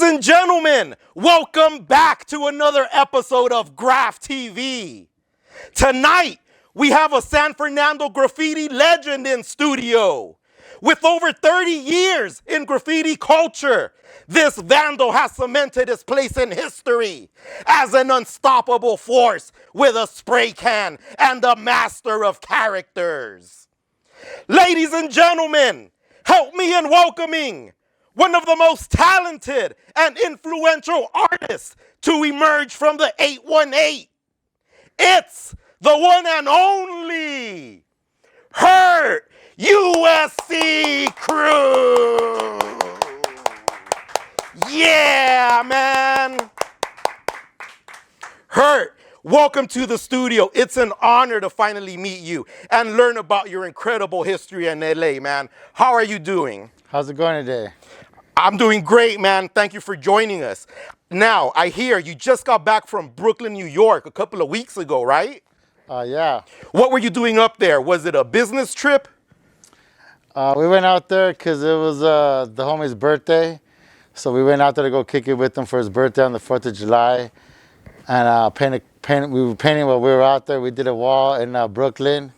and gentlemen, welcome back to another episode of GRAFFTV. Tonight, we have a San Fernando graffiti legend in studio. With over 30 years in graffiti culture, this vandal has cemented his place in history as an unstoppable force with a spray can and a master of characters. Ladies and gentlemen, help me in welcoming one of the most talented and influential artists to emerge from the 818. It's the one and only Hert USC crew. Yeah, man. Hert, welcome to the studio. It's an honor to finally meet you and learn about your incredible history in LA, man. How are you doing? How's it going today? I'm doing great, man. Thank you for joining us. Now, I hear you just got back from Brooklyn, New York a couple of weeks ago, right? Yeah. What were you doing up there? Was it a business trip? We went out there because it was the homie's birthday. So we went out there to go kick it with him for his birthday on the 4th of July. And we were painting while we were out there. We did a wall in Brooklyn.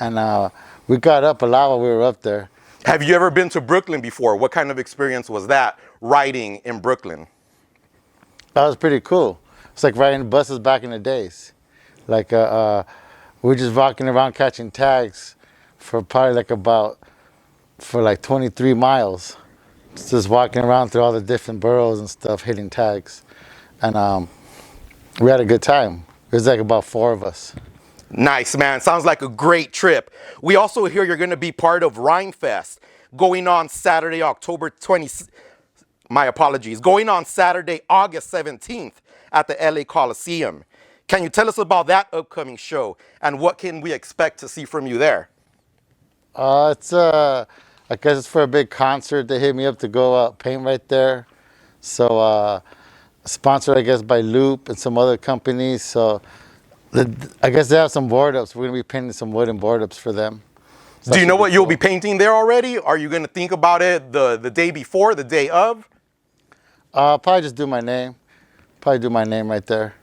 And we got up a lot while we were up there. Have you ever been to Brooklyn before? What kind of experience was that, riding in Brooklyn? That was pretty cool. It's like riding buses back in the days. Like, we were just walking around catching tags for probably like 23 miles. Just walking around through all the different boroughs and stuff, hitting tags. And we had a good time. It was like about 4 of us. Nice, man. Sounds like a great trip. We also hear you're going to be part of Rhymefest going on Saturday, going on Saturday, August 17th at the LA Coliseum. Can you tell us about that upcoming show and what can we expect to see from you there? I guess it's for a big concert. They hit me up to go paint right there. So sponsored, I guess, by Loop and some other companies. So I guess they have some board ups. We're going to be painting some wooden board ups for them. So do you know what you'll be painting there already? Are you going to think about it the day before, the day of? Probably just do my name. Probably do my name right there.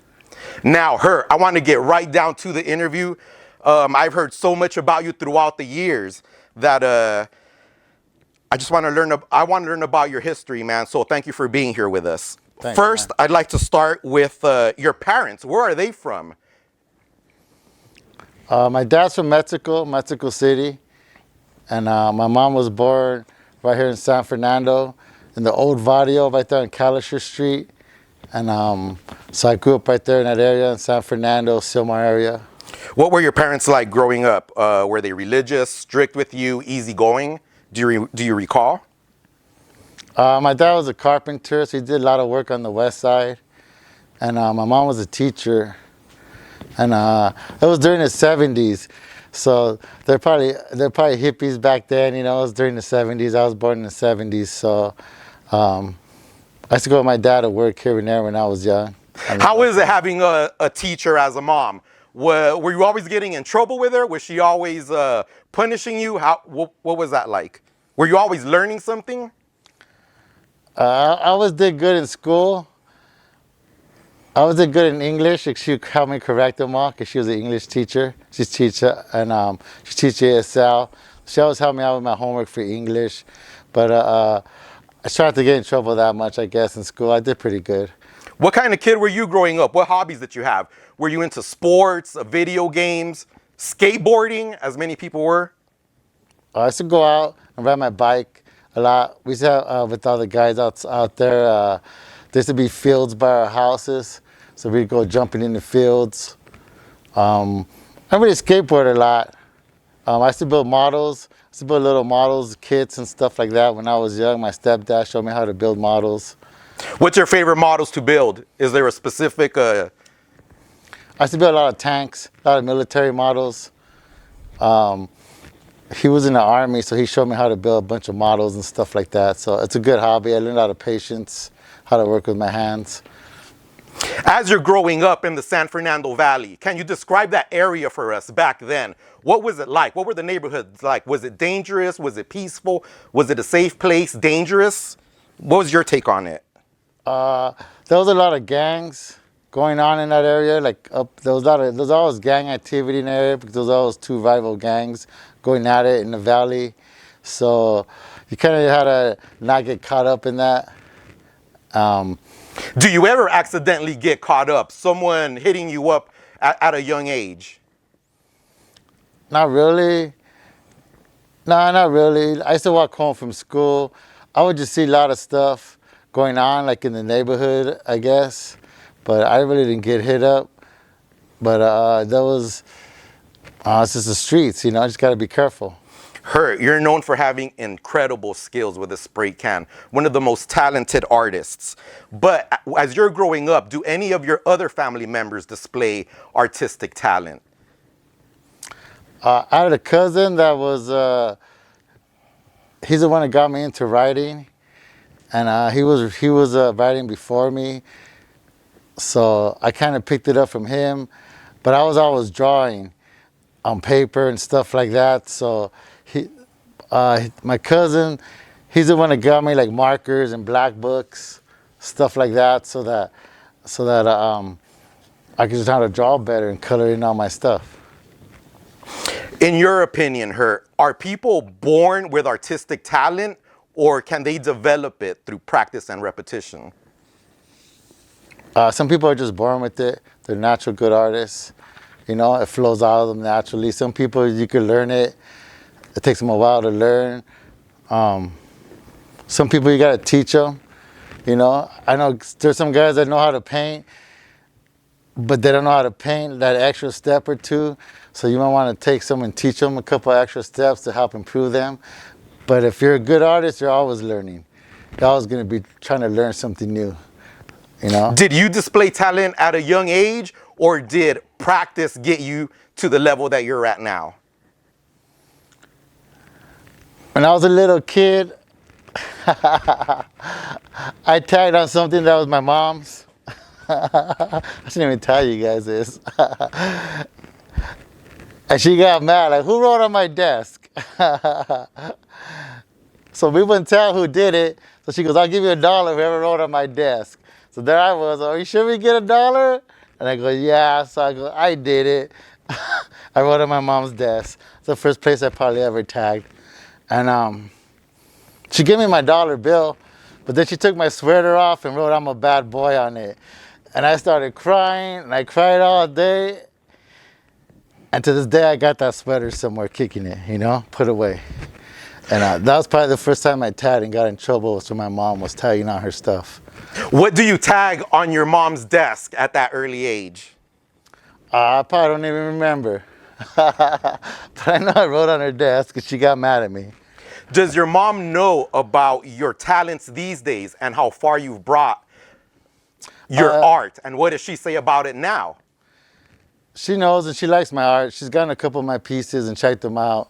Now, Hert, I want to get right down to the interview. I've heard so much about you throughout the years that I want to learn about your history, man. So thank you for being here with us. Thanks, First, man. I'd like to start with your parents. Where are they from? My dad's from Mexico City. And my mom was born right here in San Fernando in the old Barrio right there on Calisher Street. And so I grew up right there in that area in San Fernando, Silmar area. What were your parents like growing up? Were they religious, strict with you, easygoing? Do you recall? My dad was a carpenter, so he did a lot of work on the west side. And my mom was a teacher. And it was during the 70s. So they're probably hippies back then, you know. It was during the 70s. I was born in the 70s. So I used to go with my dad to work here and there when I was young. How is it having a teacher as a mom? Were you always getting in trouble with her? Was she always punishing you? What was that like? Were you always learning something? I always did good in school. I was good in English. She helped me correct them all because she was an English teacher. She's teacher and she teaches ESL. She always helped me out with my homework for English. But I tried to get in trouble that much, I guess, in school. I did pretty good. What kind of kid were you growing up? What hobbies did you have? Were you into sports, video games, skateboarding, as many people were? I used to go out and ride my bike a lot. We used to have, with all the guys out there, there used to be fields by our houses. So we'd go jumping in the fields. I really skateboarded a lot. I used to build models. I used to build little models, kits and stuff like that when I was young. My stepdad showed me how to build models. What's your favorite models to build? Is there a specific... I used to build a lot of tanks, a lot of military models. He was in the Army, so he showed me how to build a bunch of models and stuff like that. So it's a good hobby. I learned a lot of patience, how to work with my hands. As you're growing up in the San Fernando Valley, can you describe that area for us back then? What was it like? What were the neighborhoods like? Was it dangerous? Was it peaceful? Was it a safe place? Dangerous? What was your take on it? There was a lot of gangs going on in that area. Like there was always gang activity in the area because there was always two rival gangs going at it in the valley. So you kind of had to not get caught up in that. Do you ever accidentally get caught up? Someone hitting you up at a young age? Not really. No, not really. I used to walk home from school. I would just see a lot of stuff going on, like in the neighborhood, I guess. But I really didn't get hit up. But it's just the streets, you know. I just got to be careful. Hert, you're known for having incredible skills with a spray can, one of the most talented artists. But as you're growing up, do any of your other family members display artistic talent? I had a cousin that was, he's the one that got me into writing. And he was writing before me. So I kind of picked it up from him. But I was always drawing on paper and stuff like that. So my cousin, he's the one that got me like markers and black books, stuff like that, so that I could just know how to draw better and color in all my stuff. In your opinion, Hert, are people born with artistic talent, or can they develop it through practice and repetition? Some people are just born with it. They're natural good artists. You know, it flows out of them naturally. Some people, you could learn it. It takes them a while to learn. Some people, you got to teach them. You know, I know there's some guys that know how to paint, but they don't know how to paint that extra step or two. So you might want to take some and teach them a couple extra steps to help improve them. But if you're a good artist, you're always learning. You're always going to be trying to learn something new, you know? Did you display talent at a young age, or did practice get you to the level that you're at now? When I was a little kid, I tagged on something that was my mom's. I shouldn't even tell you guys this. And she got mad, like, who wrote on my desk? So we wouldn't tell who did it. So she goes, I'll give you $1 whoever wrote on my desk. So there I was, are you sure we get $1? And I go, yeah. So I go, I did it. I wrote on my mom's desk. It's the first place I probably ever tagged. And she gave me my dollar bill, but then she took my sweater off and wrote I'm a bad boy on it. And I started crying, and I cried all day. And to this day, I got that sweater somewhere kicking it, you know, put away. And that was probably the first time I tagged and got in trouble, was when my mom was tagging on her stuff. What do you tag on your mom's desk at that early age? I probably don't even remember. But I know I wrote on her desk because she got mad at me. Does your mom know about your talents these days and how far you've brought your art? And what does she say about it now? She knows and she likes my art. She's gotten a couple of my pieces and checked them out.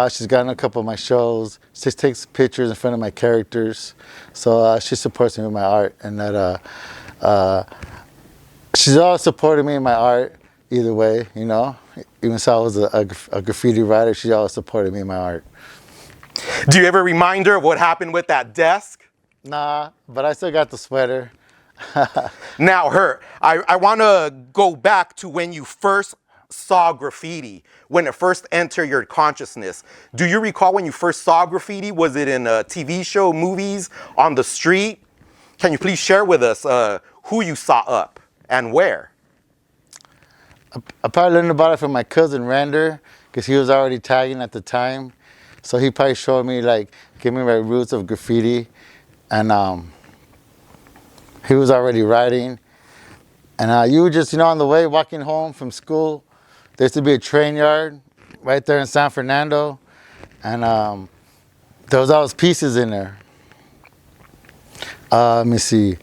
She's gotten a couple of my shows. She takes pictures in front of my characters. So she supports me with my art. And that she's always supported me in my art either way, you know. Even so I was a graffiti writer, she always supported me in my art. Do you ever remind her of what happened with that desk? Nah, but I still got the sweater. Now, Hert, I want to go back to when you first saw graffiti, when it first entered your consciousness. Do you recall when you first saw graffiti? Was it in a TV show, movies, on the street? Can you please share with us who you saw up and where? I probably learned about it from my cousin Render, because he was already tagging at the time. So he probably showed me, like, gave me my roots of graffiti. And he was already writing. And you were just, you know, on the way walking home from school. There used to be a train yard right there in San Fernando. And there was always pieces in there. Let me see.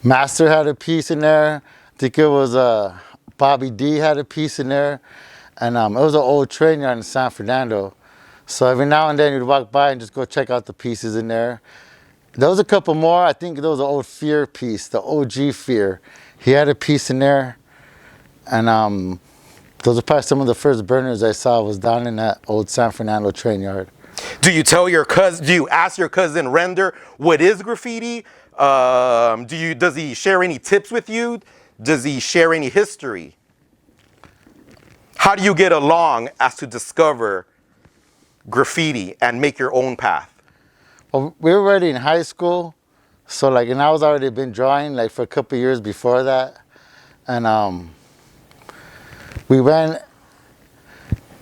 Master had a piece in there. I think it was Bobby D had a piece in there. And it was an old train yard in San Fernando. So every now and then you'd walk by and just go check out the pieces in there. There was a couple more. I think there was an old Fear piece, the OG Fear. He had a piece in there. And those are probably some of the first burners I saw was down in that old San Fernando train yard. Do you tell your cousin, do you ask your cousin Render what is graffiti? Does he share any tips with you? Does he share any history? How do you get along as to discover graffiti and make your own path? Well, we were already in high school, so like, and I was already been drawing like for a couple of years before that, and we went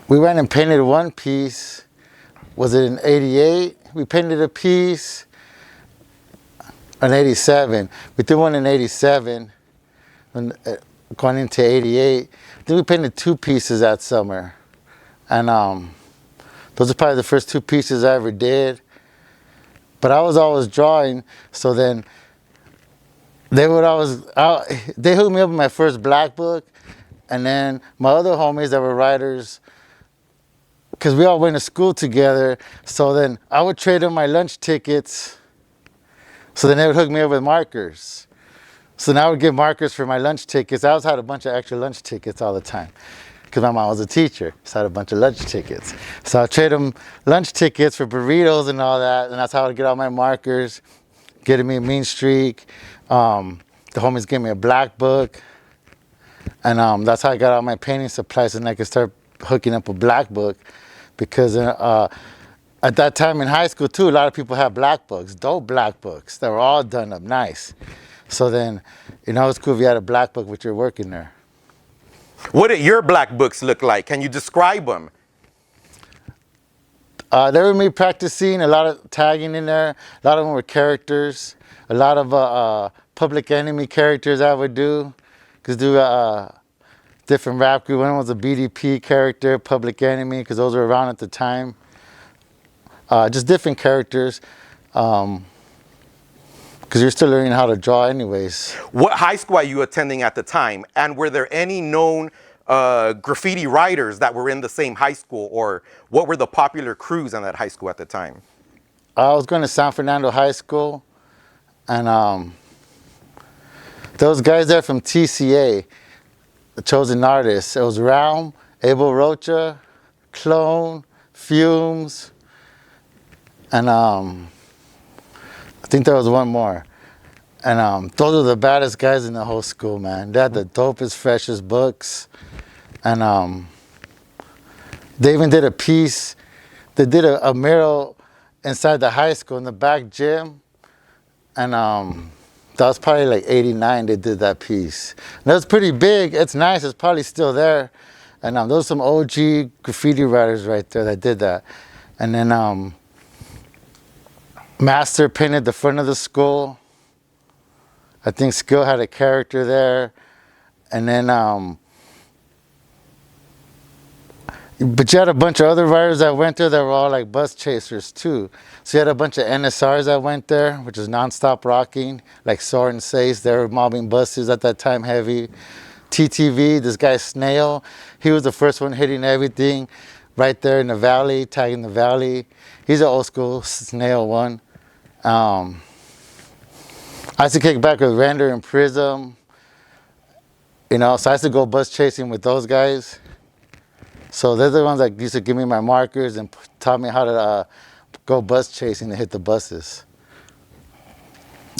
and painted one piece. Was it in '88? We painted a piece in '87. We did one in '87, going into '88. Then we painted two pieces that summer, and those are probably the first two pieces I ever did. But I was always drawing, so then they hooked me up with my first black book, and then my other homies that were writers, because we all went to school together, so then I would trade them my lunch tickets, so then they would hook me up with markers. So now I would get markers for my lunch tickets. I always had a bunch of extra lunch tickets all the time, because my mom was a teacher, so I had a bunch of lunch tickets. So I'd trade them lunch tickets for burritos and all that, and that's how I'd get all my markers, getting me a mean streak. The homies gave me a black book, and that's how I got all my painting supplies, and I could start hooking up a black book, because at that time in high school too, a lot of people had black books, dope black books that were all done up nice. So then, you know, it's cool if you had a black book with your work in there. What did your black books look like? Can you describe them? They were me practicing, a lot of tagging in there. A lot of them were characters. A lot of Public Enemy characters I would do. Because do different rap group. One was a BDP character, Public Enemy, because those were around at the time. Just different characters. Because you're still learning how to draw anyways. What high school are you attending at the time? And were there any known graffiti writers that were in the same high school? Or what were the popular crews in that high school at the time? I was going to San Fernando High School. And those guys there from TCA, the Chosen Artists. It was Realm, Abel Rocha, Clone, Fumes, and I think there was one more. And those are the baddest guys in the whole school, man. They had the dopest, freshest books. And they even did a piece. They did a mural inside the high school in the back gym. And that was probably like '89 they did that piece. And that was pretty big. It's nice. It's probably still there. And those are some OG graffiti writers right there that did that. And then Master painted the front of the school. I think Skill had a character there. And then, but you had a bunch of other writers that went there that were all like bus chasers too. So you had a bunch of NSRs that went there, which is non-stop rocking, like Soren Sace. They were mobbing buses at that time heavy. TTV, this guy Snail, he was the first one hitting everything right there in the valley, tagging the valley. He's an old school Snail one. I used to kick back with Render and Prism. You know, so I used to go bus chasing with those guys. So they're the ones that used to give me my markers and taught me how to go bus chasing to hit the buses.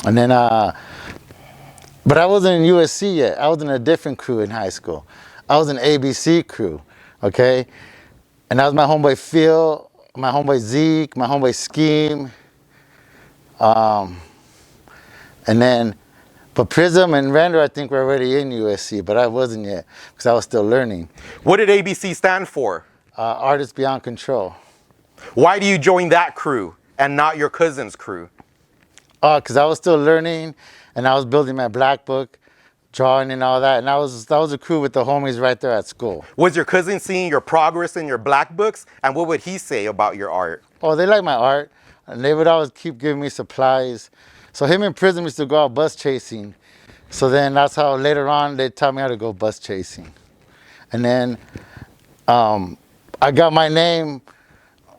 And then, but I wasn't in USC yet. I was in a different crew in high school. I was in ABC crew, okay? And that was my homeboy Phil, my homeboy Zeke, my homeboy Scheme. And then, but Prism and Render, I think, were already in USC, but I wasn't yet because I was still learning. What did ABC stand for? Artists Beyond Control. Why do you join that crew and not your cousin's crew? Because I was still learning, and I was building my black book, drawing and all that. And that was a crew with the homies right there at school. Was your cousin seeing your progress in your black books? And what would he say about your art? Oh, they like my art. And they would always keep giving me supplies. So him and Prism used to go out bus chasing. So then that's how later on they taught me how to go bus chasing. And then I got my name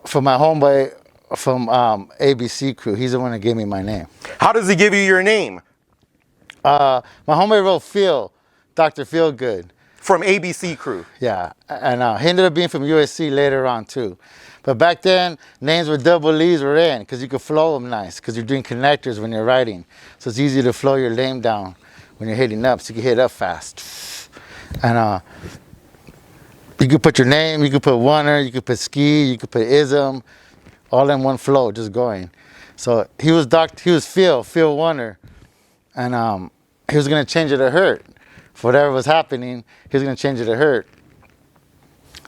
from my homeboy from ABC crew. He's the one that gave me my name. How does he give you your name? My homeboy wrote Phil, Dr. Feelgood. from ABC crew. Yeah, and he ended up being from USC later on too. But back then, names with double E's were in because you could flow them nice because you're doing connectors when you're writing. So it's easy to flow your name down when you're hitting up, so you can hit up fast. And you could put your name, you could put Warner, you could put Ski, you could put Ism, all in one flow, just going. So he was Phil Warner, and he was gonna change it to Hert. For whatever was happening, he was gonna change it to Hert.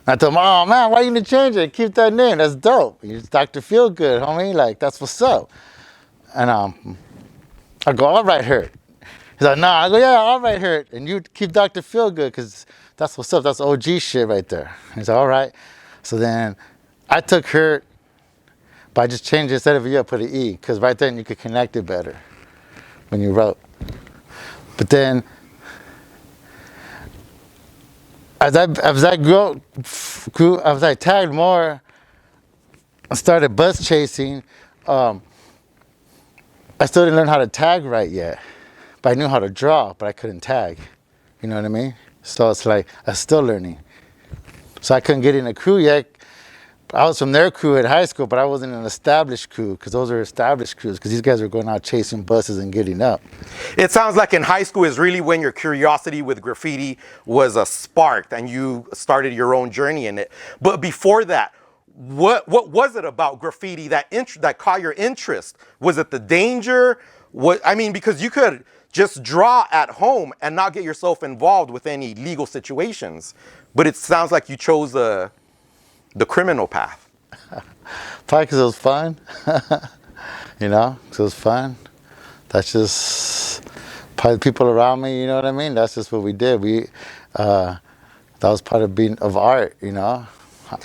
I told him, oh man, why you gonna change it? Keep that name, that's dope. You're Dr. Feelgood, homie, like that's what's up. And I go, all right, Hert. He's like, nah, I go, yeah, all right, Hert. And you keep Dr. Feelgood, because that's what's up, that's OG shit right there. He's like, all right. So then I took Hert, but I just changed it, instead of a U, I put an E, because right then you could connect it better when you wrote. But then, as I tagged more, I started bus chasing. I still didn't learn how to tag right yet, but I knew how to draw, but I couldn't tag. You know what I mean? So it's like I was still learning. So I couldn't get in a crew yet. I was from their crew at high school, but I wasn't an established crew, because those are established crews, because these guys were going out chasing buses and getting up. It sounds like in high school is really when your curiosity with graffiti was sparked and you started your own journey in it. But before that, what was it about graffiti that caught your interest? Was it the danger? Because you could just draw at home and not get yourself involved with any legal situations. But it sounds like you chose the criminal path. Probably because it was fun. You know, because it was fun. That's just probably the people around me, you know what I mean? That's just what we did. That was part of art, you know?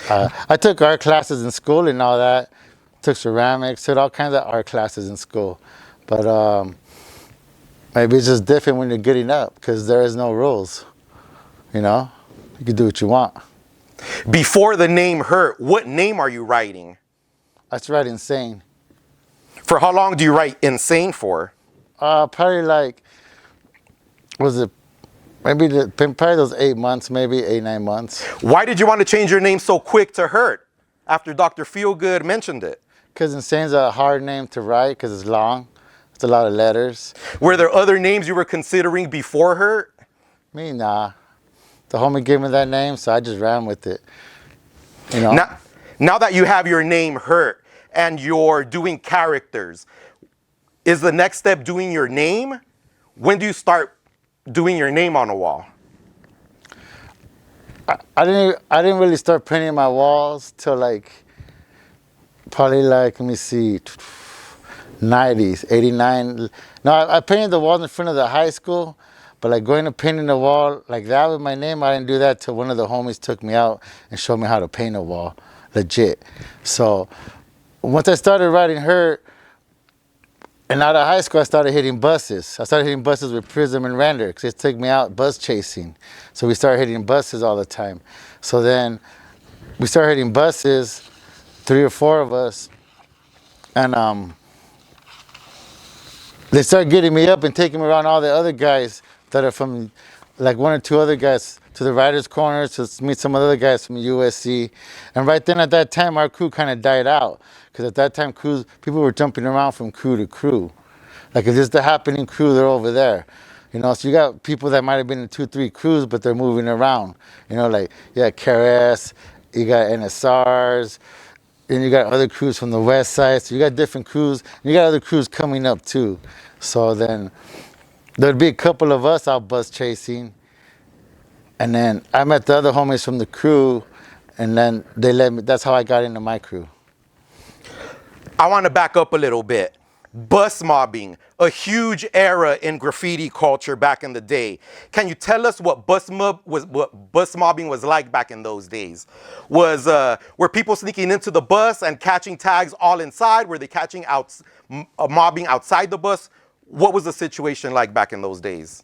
I took art classes in school and all that. Took ceramics, took all kinds of art classes in school. But maybe it's just different when you're getting up, because there is no rules, you know? You can do what you want. Before the name Hert, what name are you writing? I used to write Insane. For how long do you write Insane for? Probably like, probably those 8 months, maybe 8-9 months. Why did you want to change your name so quick to Hert after Dr. Feelgood mentioned it? Because Insane's a hard name to write, because it's long. It's a lot of letters. Were there other names you were considering before Hert? Me, nah. The homie gave me that name, so I just ran with it. You know? Now that you have your name Hert and you're doing characters, is the next step doing your name? When do you start doing your name on a wall? I didn't really start painting my walls till probably let me see, 90s, 89. No, I painted the walls in front of the high school. But like going to painting the wall like that with my name, I didn't do that till one of the homies took me out and showed me how to paint a wall, legit. So once I started writing Hert, and out of high school, I started hitting buses. I started hitting buses with Prism and Render, because it took me out bus chasing. So we started hitting buses all the time. So then we started hitting buses, 3 or 4 of us, and they started getting me up and taking me around all the other guys that are from, like 1 or 2 other guys, to the writers' corner to meet some other guys from USC. And right then at that time, our crew kind of died out, because at that time, people were jumping around from crew to crew. Like if this is the happening crew, they're over there. You know, so you got people that might have been in 2, 3 crews, but they're moving around. You know, like you got KRS, you got NSRs, and you got other crews from the west side. So you got different crews, and you got other crews coming up too. So then there'd be a couple of us out bus chasing, and then I met the other homies from the crew, and then they let me, that's how I got into my crew. I want to back up a little bit. Bus mobbing, a huge era in graffiti culture back in the day. Can you tell us what bus mobbing was like back in those days? Were people sneaking into the bus and catching tags all inside? Were they catching mobbing outside the bus? What was the situation like back in those days?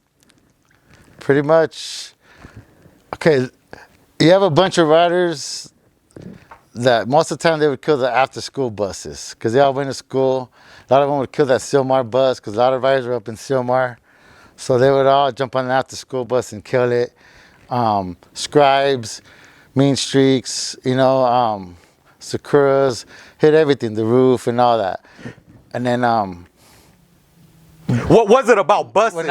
Pretty much, okay, you have a bunch of riders that most of the time they would kill the after school buses, because they all went to school. A lot of them would kill that Silmar bus, because a lot of riders were up in Silmar. So they would all jump on the after school bus and kill it. Scribes, Mean Streaks, Sakuras, hit everything, the roof and all that. And then What was it about buses? when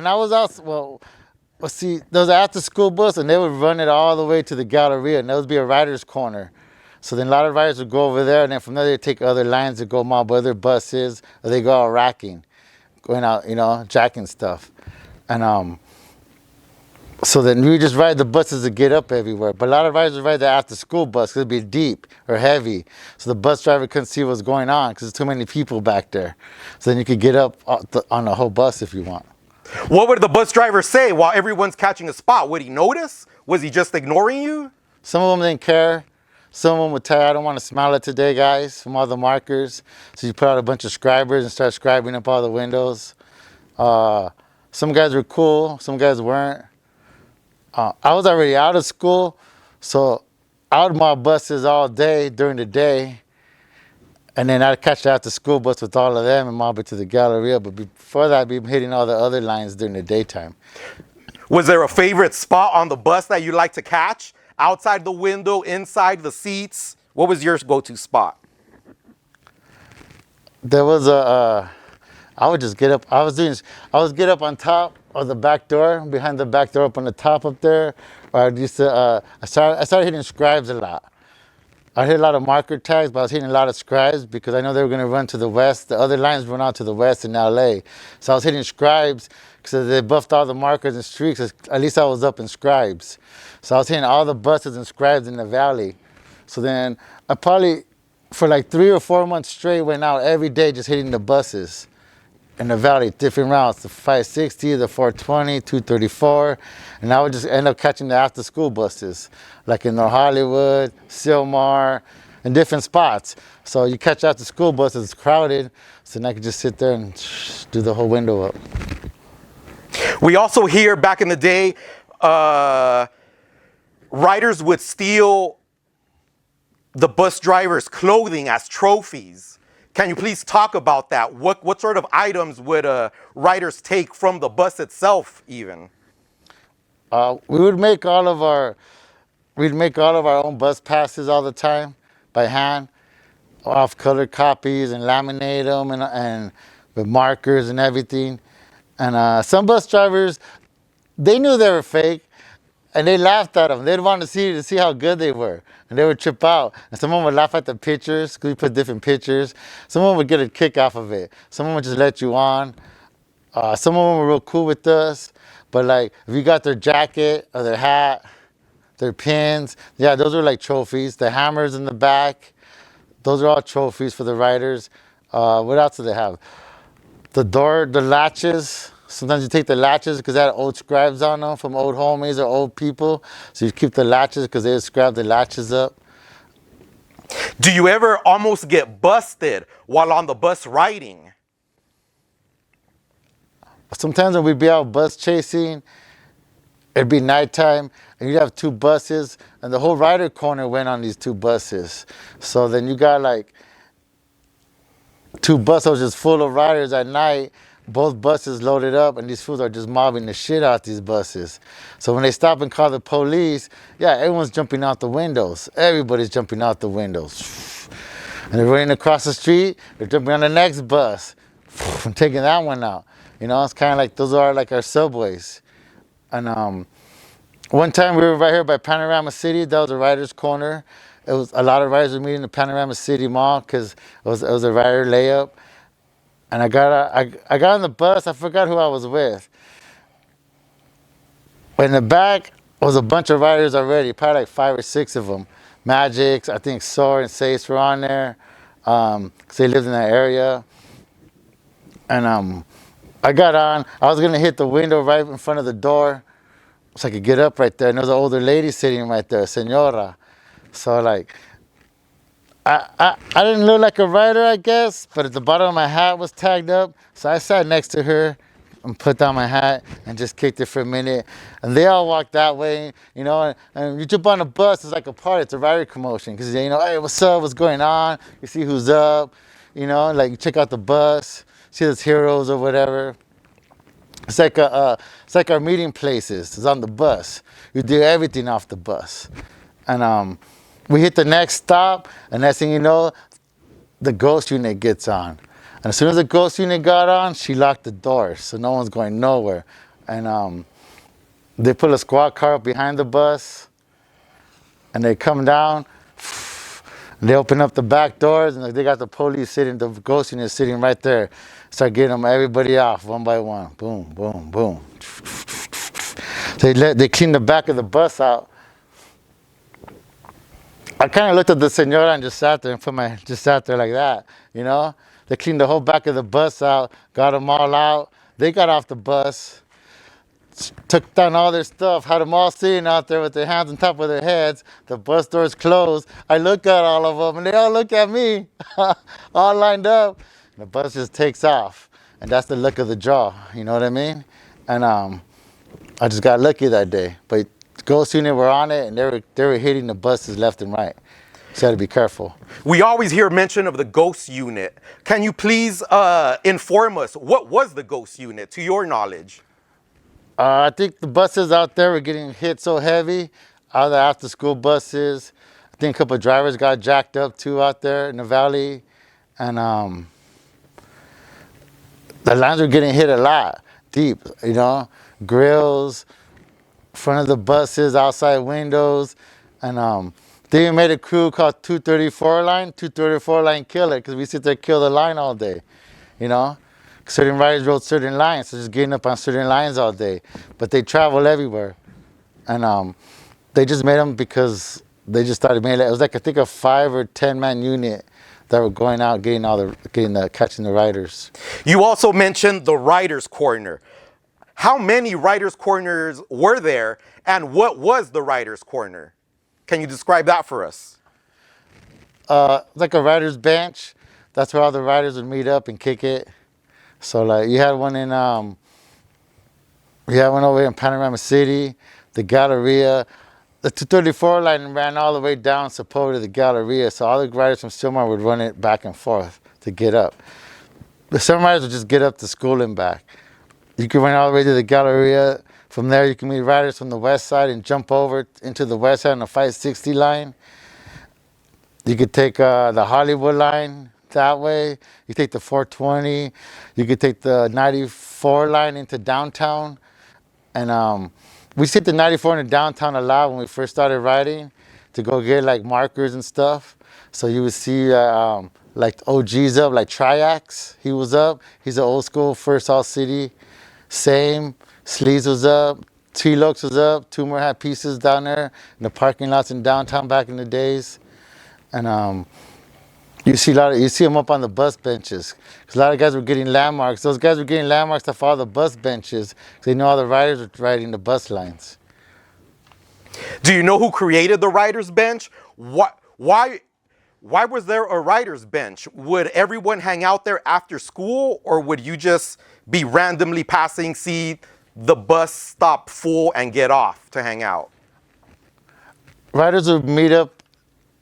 I was out, see, there was an after school bus and they would run it all the way to the Galleria, and there would be a rider's corner. So then a lot of riders would go over there, and then from there they'd take other lines to go mob other buses, or they go out racking, going out, jacking stuff. And so then we would just ride the buses to get up everywhere. But a lot of riders would ride the after school bus because it'd be deep or heavy. So the bus driver couldn't see what's going on because there's too many people back there. So then you could get up on the whole bus if you want. What would the bus driver say while everyone's catching a spot? Would he notice? Was he just ignoring you? Some of them didn't care. Some of them would tell you, I don't want to smile it today, guys, from all the markers. So you put out a bunch of scribers and start scribing up all the windows. Some guys were cool, some guys weren't. I was already out of school, so I would mob buses all day during the day. And then I'd catch the after school bus with all of them and mob it to the Galleria. But before that, I'd be hitting all the other lines during the daytime. Was there a favorite spot on the bus that you like to catch? Outside the window, inside the seats? What was your go-to spot? There was I would just get up. I would get up on top of the back door, behind the back door up on the top up there. Or I used to, I started hitting scribes a lot. I hit a lot of marker tags, but I was hitting a lot of scribes because I know they were going to run to the west. The other lines run out to the west in LA. So I was hitting scribes because they buffed all the markers and streaks. At least I was up in scribes. So I was hitting all the buses and scribes in the valley. So then I probably, for like 3 or 4 months straight, went out every day just hitting the buses in the valley, different routes, the 560, the 420, 234, and I would just end up catching the after school buses, like in North Hollywood, Silmar, and different spots. So you catch after school buses, it's crowded, so then I could just sit there and do the whole window up. We also hear back in the day, riders would steal the bus driver's clothing as trophies. Can you please talk about that? What sort of items would riders take from the bus itself even? We'd make all of our own bus passes all the time by hand, off colored copies, and laminate them and with markers and everything. And some bus drivers, they knew they were fake, and they laughed at them. They'd want to see how good they were, and they would trip out. And some of them would laugh at the pictures because we put different pictures. Some of them would get a kick off of it. Some of them would just let you on. Some of them were real cool with us, but like if you got their jacket or their hat, their pins, yeah, those were like trophies. The hammers in the back, those are all trophies for the riders. What else do they have? The door, the latches. Sometimes you take the latches because they had old scribes on them from old homies or old people. So you keep the latches because they would scribe the latches up. Do you ever almost get busted while on the bus riding? Sometimes when we'd be out bus chasing, it'd be nighttime and you'd have 2 buses and the whole rider corner went on these 2 buses. So then you got like 2 buses just full of riders at night. Both buses loaded up and these fools are just mobbing the shit out these buses. So when they stop and call the police, yeah, everyone's jumping out the windows. Everybody's jumping out the windows. And they're running across the street, they're jumping on the next bus and taking that one out. It's kind of like, those are like our subways. And one time we were right here by Panorama City, that was a rider's corner. It was a lot of riders were meeting in the Panorama City Mall because it was a rider layup. And I got on the bus, I forgot who I was with. But in the back was a bunch of riders already, probably like 5 or 6 of them. Magics, I think Soar and Sace were on there, because they lived in that area. And I got on, I was gonna hit the window right in front of the door so I could get up right there. And there was an older lady sitting right there, Senora. So like, I didn't look like a rider, I guess, but at the bottom of my hat was tagged up. So I sat next to her and put down my hat and just kicked it for a minute. And they all walked that way, and you jump on a bus, it's like a party, it's a rider commotion. Because, hey, what's up, what's going on? You see who's up, like you check out the bus, see those heroes or whatever. It's like our meeting places. It's on the bus. You do everything off the bus, and we hit the next stop, and next thing you know, the ghost unit gets on. And as soon as the ghost unit got on, she locked the doors, so no one's going nowhere. And they put a squad car up behind the bus, and they come down, and they open up the back doors, and they got the police sitting, the ghost unit sitting right there. Start getting them everybody off one by one. Boom, boom, boom. They clean the back of the bus out. I kind of looked at the senora and just sat there just sat there like that, you know. They cleaned the whole back of the bus out, got them all out. They got off the bus, took down all their stuff, had them all sitting out there with their hands on top of their heads. The bus doors closed. I look at all of them, and they all look at me, all lined up. And the bus just takes off, and that's the luck of the draw. You know what I mean? And I just got lucky that day. But the ghost unit were on it, and they were hitting the buses left and right. So you had to be careful. We always hear mention of the ghost unit. Can you please inform us, what was the ghost unit, to your knowledge? I think the buses out there were getting hit so heavy, all the after school buses. I think a couple of drivers got jacked up too out there in the valley. And the lines were getting hit a lot, deep, you know, grills, front of the buses, outside windows. And they even made a crew called 234 line killer, because we sit there kill the line all day, you know. Certain riders rode certain lines, so just getting up on certain lines all day. But they travel everywhere. And they just made them because they just started making it. It was like, I think, a 5 or 10 man unit that were going out catching the riders. You also mentioned the riders' corner. How many riders' corners were there, and what was the riders' corner? Can you describe that for us? Like a rider's bench. That's where all the riders would meet up and kick it. So like you had one over in Panorama City, the Galleria. The 234 line ran all the way down Sapporo to the Galleria, so all the riders from Stillmar would run it back and forth to get up. Some riders would just get up to school and back. You could run all the way to the Galleria. From there, you can meet riders from the west side and jump over into the west side on the 560 line. You could take the Hollywood line that way. You take the 420. You could take the 94 line into downtown. And we sit the 94 in the downtown a lot when we first started riding to go get like markers and stuff. So you would see like OGs up, like Triax. He was up. He's an old school first all city. Same. Sleaze was up. T-Lux was up. Two more had pieces down there in the parking lots in downtown back in the days. And you see them up on the bus benches. Because a lot of guys were getting landmarks. Those guys were getting landmarks off all the bus benches. Because they know all the riders were riding the bus lines. Do you know who created the riders' bench? Why was there a riders' bench? Would everyone hang out there after school, or would you just be randomly passing, see the bus stop full, and get off to hang out? Riders would meet up,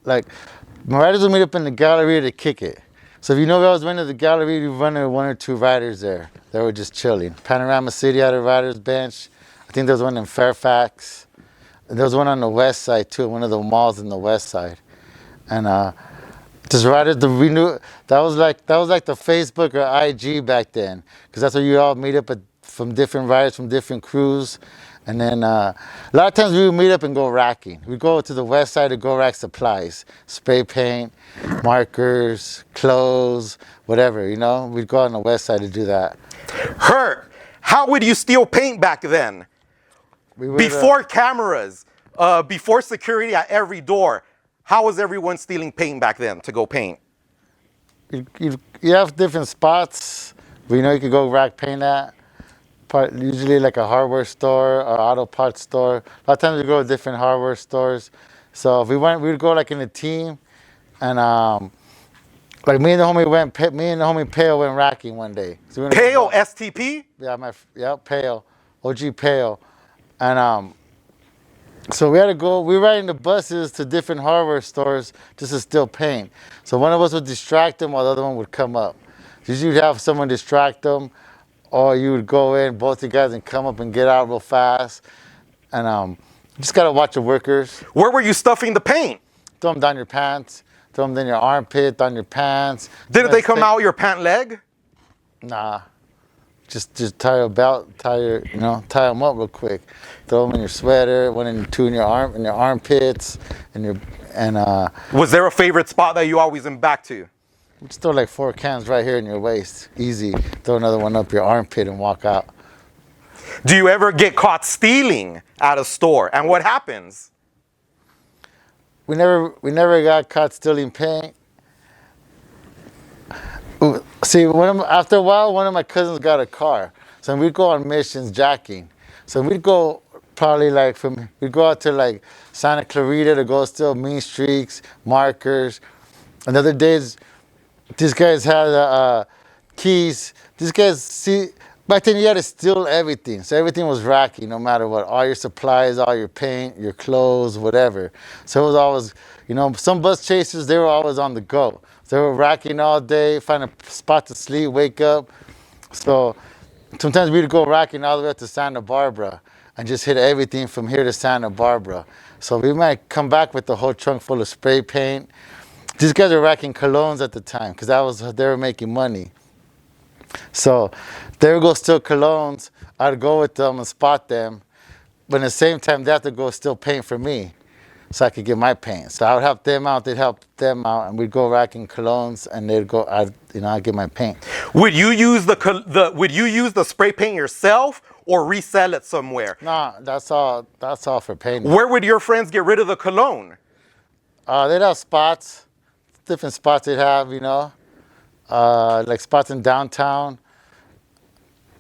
riders would meet up in the Galleria to kick it. So if you know I was running to the Galleria, you'd run into one or two riders there. They were just chilling. Panorama City had a riders' bench. I think there was one in Fairfax. There was one on the west side too, one of the malls in the west side. And just riders, we knew that was like the Facebook or IG back then, because that's where you all meet up from different riders from different crews. And then a lot of times we would meet up and go racking. We'd go to the west side to go rack supplies, spray paint, markers, clothes, whatever, you know. We'd go on the west side to do that. Hert, how would you steal paint back then? Before cameras, before security at every door, how was everyone stealing paint back then to go paint? You have different spots where you know you could go rack paint at. Usually like a hardware store or auto parts store. A lot of times we go to different hardware stores. So if we would go like in a team, and like me and the homie Pale went racking one day. So Pale, STP? Yeah, Pale, OG Pale. And so we were riding the buses to different hardware stores just to steal paint. So one of us would distract them while the other one would come up. Usually you'd have someone distract them, or you would go in, both you guys, and come up and get out real fast. And you just gotta watch the workers. Where were you stuffing the paint? Throw them down your pants, throw them in your armpit, down your pants. Didn't they come out your pant leg? Nah. Just tie a belt, tie them up real quick. Throw them in your sweater, two in your armpits, Was there a favorite spot that you always went back to? just throw like 4 cans right here in your waist, easy. Throw another one up your armpit and walk out. Do you ever get caught stealing at a store? And what happens? We never got caught stealing paint. See, after a while, one of my cousins got a car. So we'd go on missions jacking. So we'd go probably we'd go out to like Santa Clarita to go steal mean streaks, markers. And other days, these guys had keys. These guys, back then you had to steal everything. So everything was racky no matter what. All your supplies, all your paint, your clothes, whatever. So it was always, some bus chasers, they were always on the go. They were racking all day, find a spot to sleep, wake up. So sometimes we'd go racking all the way up to Santa Barbara and just hit everything from here to Santa Barbara. So we might come back with the whole trunk full of spray paint. These guys were racking colognes at the time because they were making money. So they would go steal colognes. I'd go with them and spot them. But at the same time, they have to go steal paint for me so I could get my paint. So I would help them out, they'd help them out, and we'd go racking colognes, and I'd get my paint. Would you use the spray paint yourself or resell it somewhere? Nah, that's all for painting. Where would your friends get rid of the cologne? They'd have spots, different spots they'd have, like spots in downtown.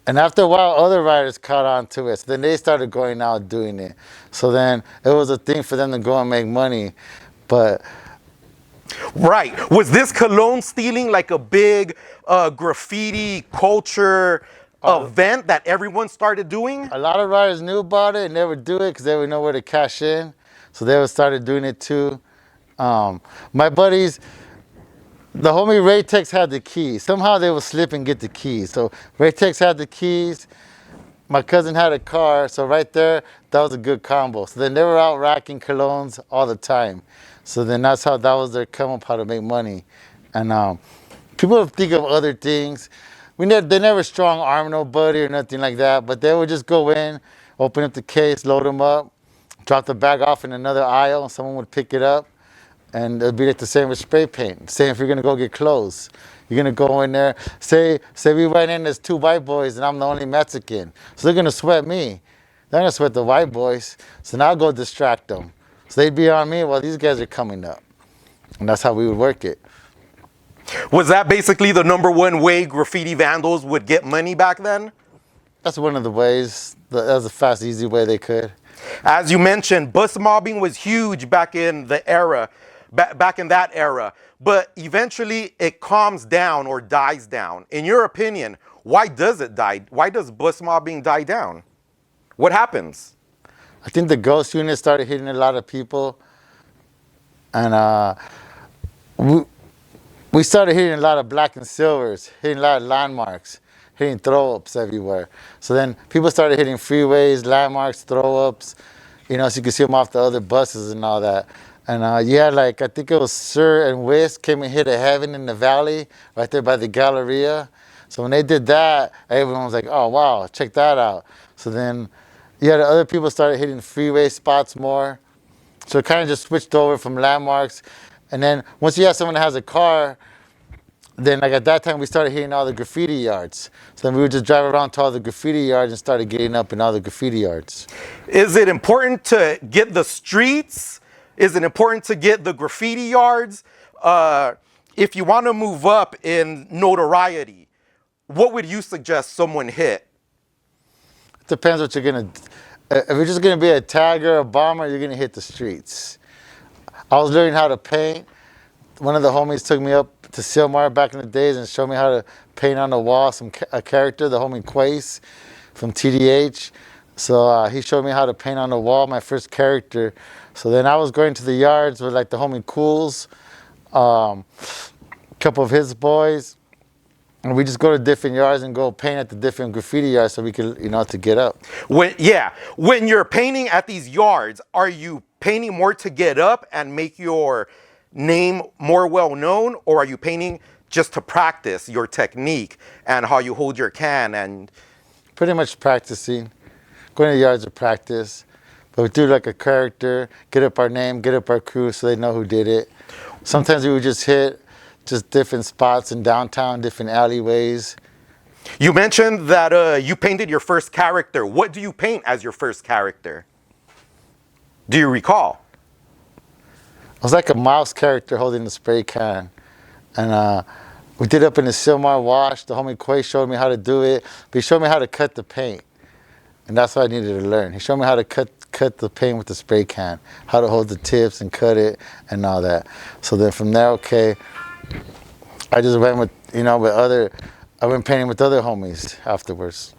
And after a while, other riders caught on to it. So then they started going out doing it. So then it was a thing for them to go and make money. But right. Was this cologne stealing like a big graffiti culture event that everyone started doing? A lot of riders knew about it and they would do it because they would know where to cash in. So they would started doing it too. My buddies, the homie Ray Tex had the keys. Somehow they would slip and get the keys. So Ray Tex had the keys. My cousin had a car. So right there, that was a good combo. So then they were out racking colognes all the time. So then that was their come up, how to make money. And people would think of other things. They never strong arm nobody or nothing like that. But they would just go in, open up the case, load them up, drop the bag off in another aisle. And someone would pick it up. And it'd be like the same with spray paint. Same if you're gonna go get clothes. You're gonna go in there, say we went in as 2 white boys and I'm the only Mexican. So they're gonna sweat me. They're gonna sweat the white boys. So now I'll go distract them. So they'd be on me while these guys are coming up. And that's how we would work it. Was that basically the #1 way graffiti vandals would get money back then? That's one of the ways. That was a fast, easy way they could. As you mentioned, bus mobbing was huge back in the era. Back in that era, but eventually it calms down or dies down. In your opinion, why does it die? Why does bus mobbing die down? What happens? I think the ghost unit started hitting a lot of people, and we started hitting a lot of black and silvers, hitting a lot of landmarks, hitting throw-ups everywhere. So then people started hitting freeways, landmarks, throw-ups, so you could see them off the other buses and all that. And I think it was Sir and Whisk came and hit a heaven in the valley right there by the Galleria. So when they did that, everyone was like, oh, wow, check that out. So then, the other people started hitting freeway spots more. So it kind of just switched over from landmarks. And then once you have someone that has a car, then at that time we started hitting all the graffiti yards. So then we would just drive around to all the graffiti yards and started getting up in all the graffiti yards. Is it important to get the streets? Is it important to get the graffiti yards? If you want to move up in notoriety, what would you suggest someone hit? It depends what you're going to... If you're just going to be a tagger, a bomber, you're going to hit the streets. I was learning how to paint. One of the homies took me up to Silmar back in the days and showed me how to paint on the wall a character, the homie Quace from TDH. So he showed me how to paint on the wall, my first character. So then I was going to the yards with like the homie Cools, a couple of his boys. And we just go to different yards and go paint at the different graffiti yards so we could, to get up. When you're painting at these yards, are you painting more to get up and make your name more well known, or are you painting just to practice your technique and how you hold your can? And Pretty much practicing, going to the yards to practice. But we do like a character, get up our name, get up our crew so they know who did it. Sometimes we would just hit just different spots in downtown, different alleyways. you mentioned that you painted your first character. What do you paint as your first character? Do you recall? I was like a mouse character holding the spray can. And we did it up in the Silmar wash. The homie Quay showed me how to do it. But he showed me how to cut the paint. And that's what I needed to learn. He showed me how to cut the paint with the spray can, how to hold the tips and cut it and all that. So then from there, okay, I just went with, I went painting with other homies afterwards.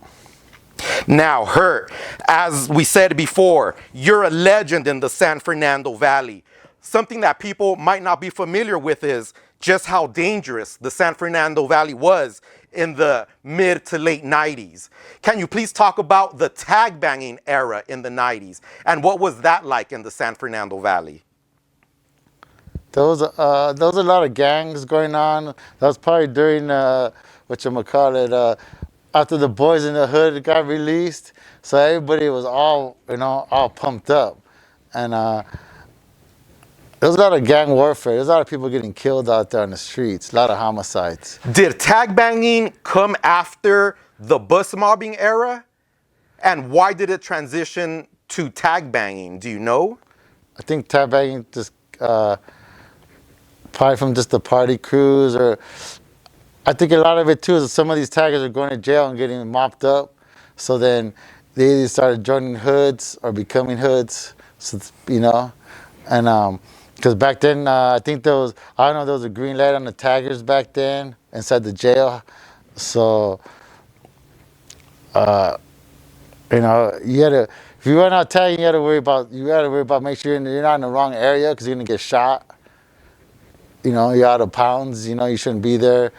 Now, Hert, as we said before, you're a legend in the San Fernando Valley. Something that people might not be familiar with is just how dangerous the San Fernando Valley was in the mid to late 90s. Can you please talk about the tag banging era in the 90s and what was that like in the San Fernando Valley? There was a lot of gangs going on. That was probably during after the Boys in the Hood got released. So everybody was all pumped up, and there was a lot of gang warfare. There's a lot of people getting killed out there on the streets. A lot of homicides. Did tag banging come after the bus mobbing era? And why did it transition to tag banging? Do you know? I think tag banging just probably from just the party crews, or I think a lot of it too is some of these taggers are going to jail and getting mopped up. So then they either started joining hoods or becoming hoods. So and because back then I think there was a green light on the taggers back then inside the jail. So you had to, if you went out tagging, you had to worry about make sure you're not in the wrong area because you're gonna get shot. You're out of bounds. You shouldn't be there.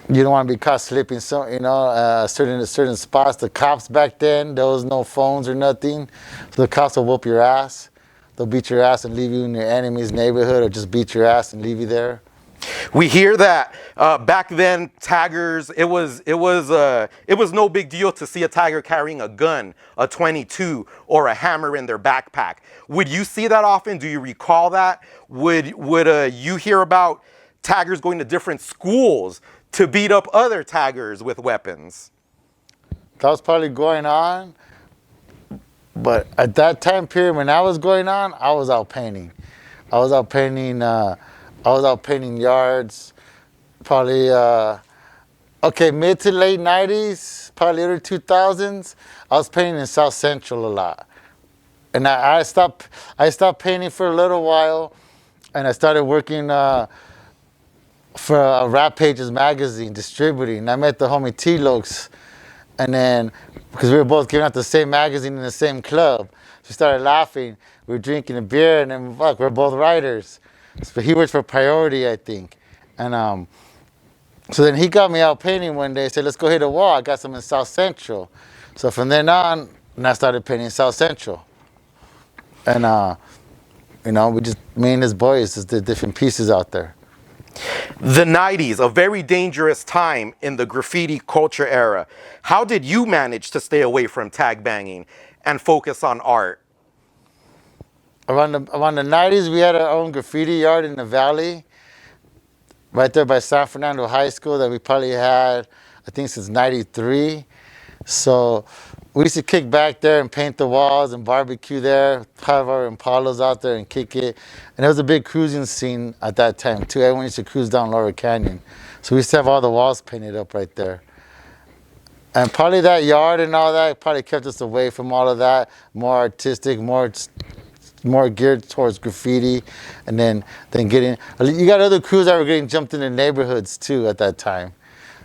You don't want to be caught slipping. Certain spots. The cops back then, there was no phones or nothing, so the cops will whoop your ass. They'll beat your ass and leave you in your enemy's neighborhood, or just beat your ass and leave you there. We hear that back then, taggers, it was no big deal to see a tagger carrying a gun, a 22, or a hammer in their backpack. Would you see that often? Do you recall that? Would you hear about taggers going to different schools to beat up other taggers with weapons? That was probably going on, but at that time period when that was going on, I was out painting. I was out painting yards, probably, mid to late 90s, probably early 2000s. I was painting in South Central a lot. And I stopped painting for a little while, and I started working for Rap Pages magazine, distributing. I met the homie T-Lokes, and then, because we were both giving out the same magazine in the same club, so we started laughing. We were drinking a beer, and then, we're both writers. So he worked for Priority, I think. And so then he got me out painting one day. He said, let's go hit a wall. I got some in South Central. So from then on, I started painting South Central. And, me and his boys just did different pieces out there. The 90s, a very dangerous time in the graffiti culture era. How did you manage to stay away from tag banging and focus on art? Around the 90s, we had our own graffiti yard in the valley, right there by San Fernando High School, that we probably had, I think, since 93. So we used to kick back there and paint the walls and barbecue there, have our Impalas out there and kick it. And there was a big cruising scene at that time too. Everyone used to cruise down Laurel Canyon. So we used to have all the walls painted up right there. And probably that yard and all that probably kept us away from all of that, more artistic, more geared towards graffiti, and then getting, you got other crews that were getting jumped in the neighborhoods too at that time.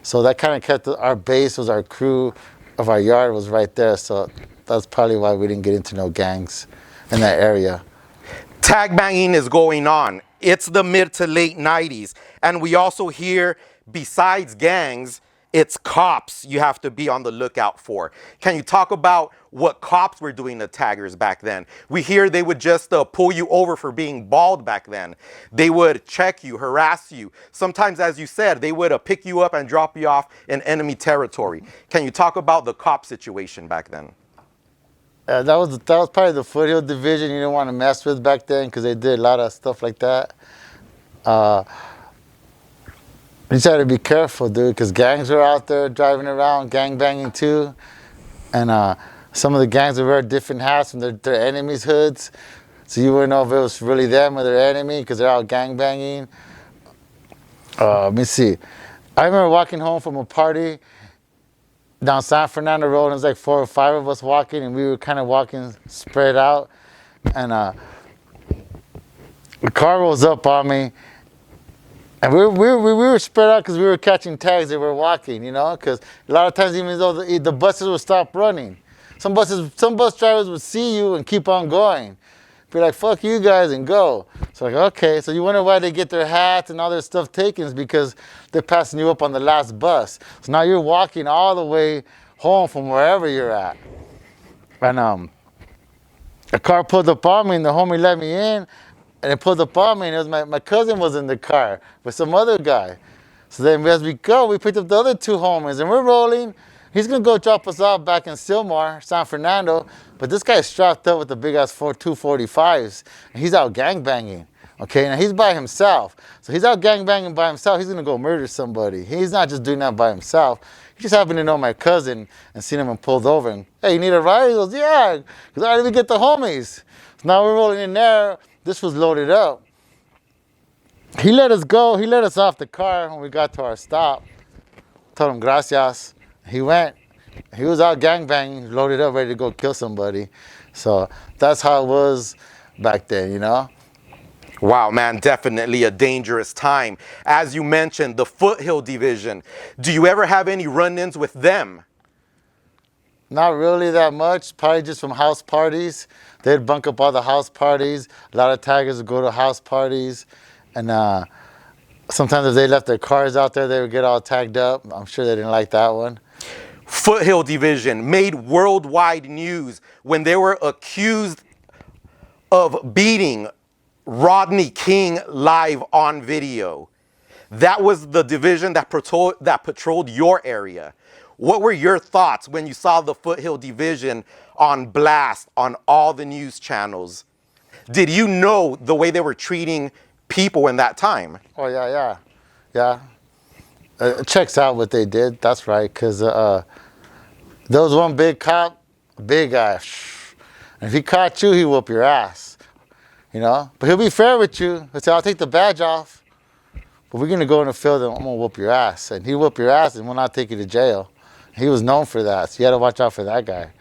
So that kind of kept our base, was our crew of our yard was right there. So that's probably why we didn't get into no gangs in that area. Tag banging is going on. It's the mid to late 90s. And we also hear besides gangs, it's cops you have to be on the lookout for. Can you talk about what cops were doing to taggers back then? We hear they would just pull you over for being bald back then. They would check you, harass you. Sometimes, as you said, they would pick you up and drop you off in enemy territory. Can you talk about the cop situation back then? That was probably the foothill division you didn't want to mess with back then because they did a lot of stuff like that. You just had to be careful, dude, because gangs were out there driving around, gang banging too. And some of the gangs would wear different hats from their enemies' hoods. So you wouldn't know if it was really them or their enemy because they're out gang banging. Let me see. I remember walking home from a party down San Fernando Road. And it was like 4 or 5 of us walking, and we were kind of walking spread out. And the car rolls up on me. And we were spread out because we were catching tags that were walking, you know, because a lot of times even though the buses would stop running, some bus drivers would see you and keep on going. Be like, fuck you guys and go. So like, okay, so you wonder why they get their hats and all their stuff taken is because they're passing you up on the last bus. So now you're walking all the way home from wherever you're at. And a car pulled up on me and the homie let me in. And it pulled up on me, and it was my cousin was in the car with some other guy. So then as we go, we picked up the other 2 homies, and we're rolling. He's going to go drop us off back in Silmar, San Fernando. But this guy's strapped up with the big-ass 245s, and he's out gangbanging. Okay, now he's by himself. So he's out gangbanging by himself. He's going to go murder somebody. He's not just doing that by himself. He just happened to know my cousin and seen him and pulled over. And, hey, you need a ride? He goes, yeah, because I didn't even get the homies. So now we're rolling in there. This was loaded up. He let us go. He let us off the car when we got to our stop. Told him gracias. He went. He was out gangbanging, loaded up, ready to go kill somebody. So that's how it was back then, you know? Wow, man, definitely a dangerous time. As you mentioned, the Foothill Division. Do you ever have any run-ins with them? Not really that much, probably just from house parties. They'd bunk up all the house parties. A lot of taggers would go to house parties. And sometimes if they left their cars out there, they would get all tagged up. I'm sure they didn't like that one. Foothill Division made worldwide news when they were accused of beating Rodney King live on video. That was the division that patrolled your area. What were your thoughts when you saw the Foothill Division on blast on all the news channels? Did you know the way they were treating people in that time? Oh, yeah. It checks out what they did. That's right, because there was one big cop, big guy. And if he caught you, he'd whoop your ass, you know? But he'll be fair with you. He'll say, I'll take the badge off, but we're going to go in the field and I'm going to whoop your ass. And he'll whoop your ass and we'll not take you to jail. He was known for that, so you had to watch out for that guy,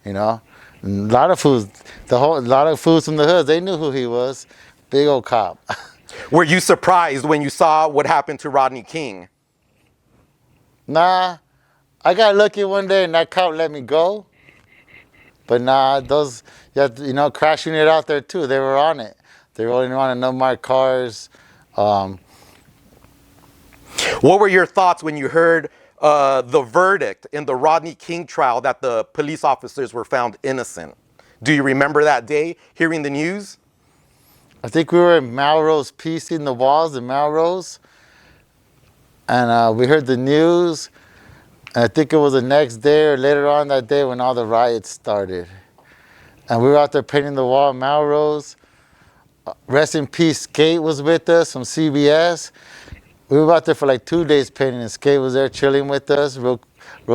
you know. And a lot of fools from the hood, they knew who he was. Big old cop. Were you surprised when you saw what happened to Rodney King? Nah, I got lucky one day and that cop let me go. But nah, those, you know, crash unit out there too. They were on it. They were only on unmarked cars. What were your thoughts when you heard the verdict in the Rodney King trial that the police officers were found innocent? Do you remember that day, hearing the news? I think we were in Melrose piecing the walls in Melrose. And we heard the news. And I think it was the next day or later on that day when all the riots started. And we were out there painting the wall in Melrose. Rest in peace, Skate was with us from CBS. We were out there for like 2 days painting, and Skate was there chilling with us. Real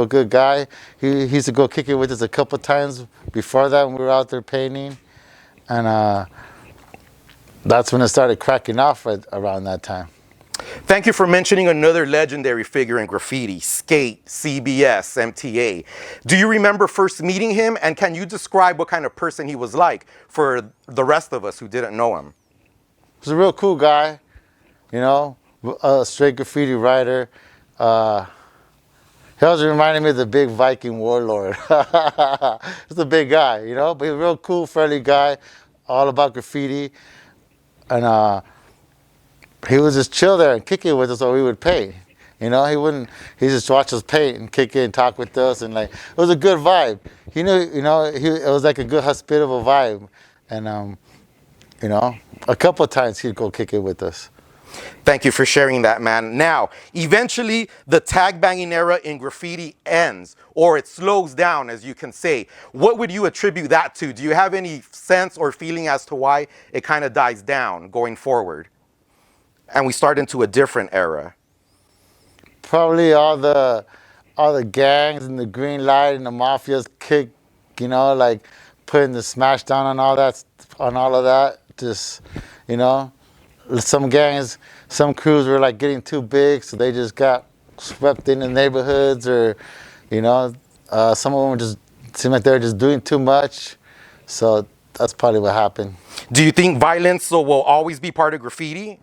good guy. He used to go kick it with us a couple times before that when we were out there painting. And that's when it started cracking off right around that time. Thank you for mentioning another legendary figure in graffiti, Skate, CBS, MTA. Do you remember first meeting him, and can you describe what kind of person he was like for the rest of us who didn't know him? He was a real cool guy, you know, a straight graffiti writer. He always reminded me of the big Viking warlord. He's a big guy, you know, but he's a real cool, friendly guy, all about graffiti. And he would just chill there and kick it with us, or we would pay. You know, he wouldn't. He just watch us paint and kick in, talk with us, and like it was a good vibe. He knew, you know, it was like a good hospitable vibe, and you know, a couple of times he'd go kick it with us. Thank you for sharing that, man. Now, eventually, the tag banging era in graffiti ends, or it slows down, as you can say. What would you attribute that to? Do you have any sense or feeling as to why it kind of dies down going forward? And we start into a different era. Probably all the gangs and the green light and the mafias kick, you know, like putting the smash down on all that, on all of that. Just, you know, some gangs, some crews were like getting too big, so they just got swept in the neighborhoods, or, you know, some of them just seemed like they were just doing too much. So that's probably what happened. Do you think violence will always be part of graffiti?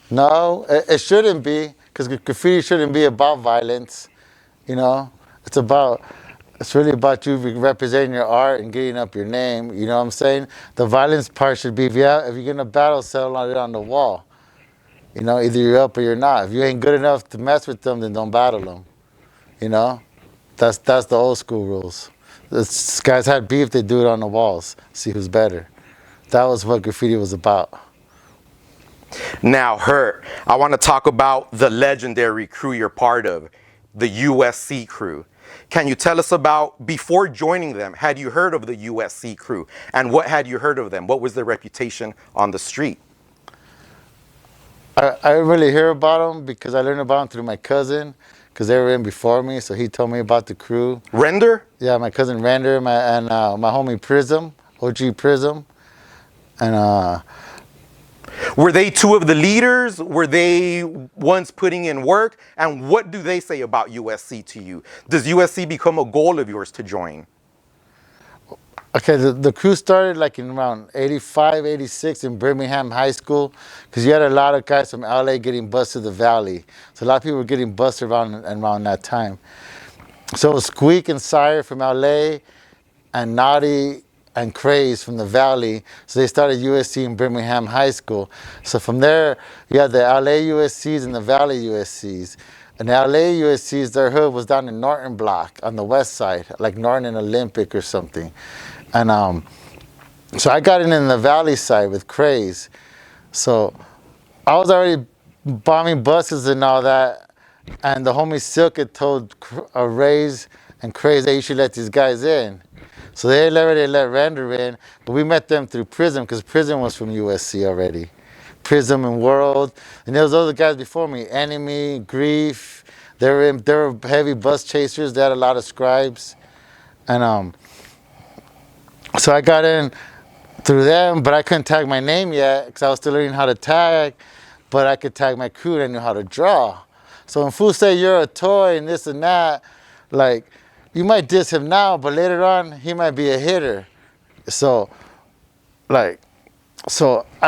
No, it shouldn't be, because graffiti shouldn't be about violence. You know, it's really about you representing your art and getting up your name. You know what I'm saying? The violence part should be, if you're gonna battle, settle on it on the wall. You know, either you're up or you're not. If you ain't good enough to mess with them, then don't battle them. You know, that's the old school rules. This guys had beef, they do it on the walls, see who's better. That was what graffiti was about. Now, Hert, I want to talk about the legendary crew you're part of, the USC crew. Can you tell us about, before joining them, had you heard of the USC crew? And what had you heard of them? What was their reputation on the street? I didn't really hear about them because I learned about them through my cousin, because they were in before me, so he told me about the crew. Render? Yeah, my cousin Render and my homie Prism, OG Prism. And Were they two of the leaders? Were they ones putting in work? And what do they say about USC to you? Does USC become a goal of yours to join? okay, the crew started like in around 85, 86 in Birmingham High School, because you had a lot of guys from LA getting bused to the Valley. So a lot of people were getting busted around that time. So it was Squeak and Sire from LA and Naughty and Craze from the Valley. So they started USC in Birmingham High School. So from there, you had the LA USCs and the Valley USCs. And the LA USCs, their hood was down in Norton Block on the west side, like Norton and Olympic or something. And so I got in the Valley side with Craze. So I was already bombing buses and all that. And the homie Silk had told Rays and Craze that you should let these guys in. So they already let Render in, but we met them through Prism, because Prism was from USC already. Prism and World, and there was other guys before me, Enemy, Grief. They were heavy bus chasers. They had a lot of scribes, and so I got in through them, but I couldn't tag my name yet because I was still learning how to tag. But I could tag my crew and I knew how to draw. So when fools say you're a toy and this and that, like, you might diss him now, but later on he might be a hitter. So I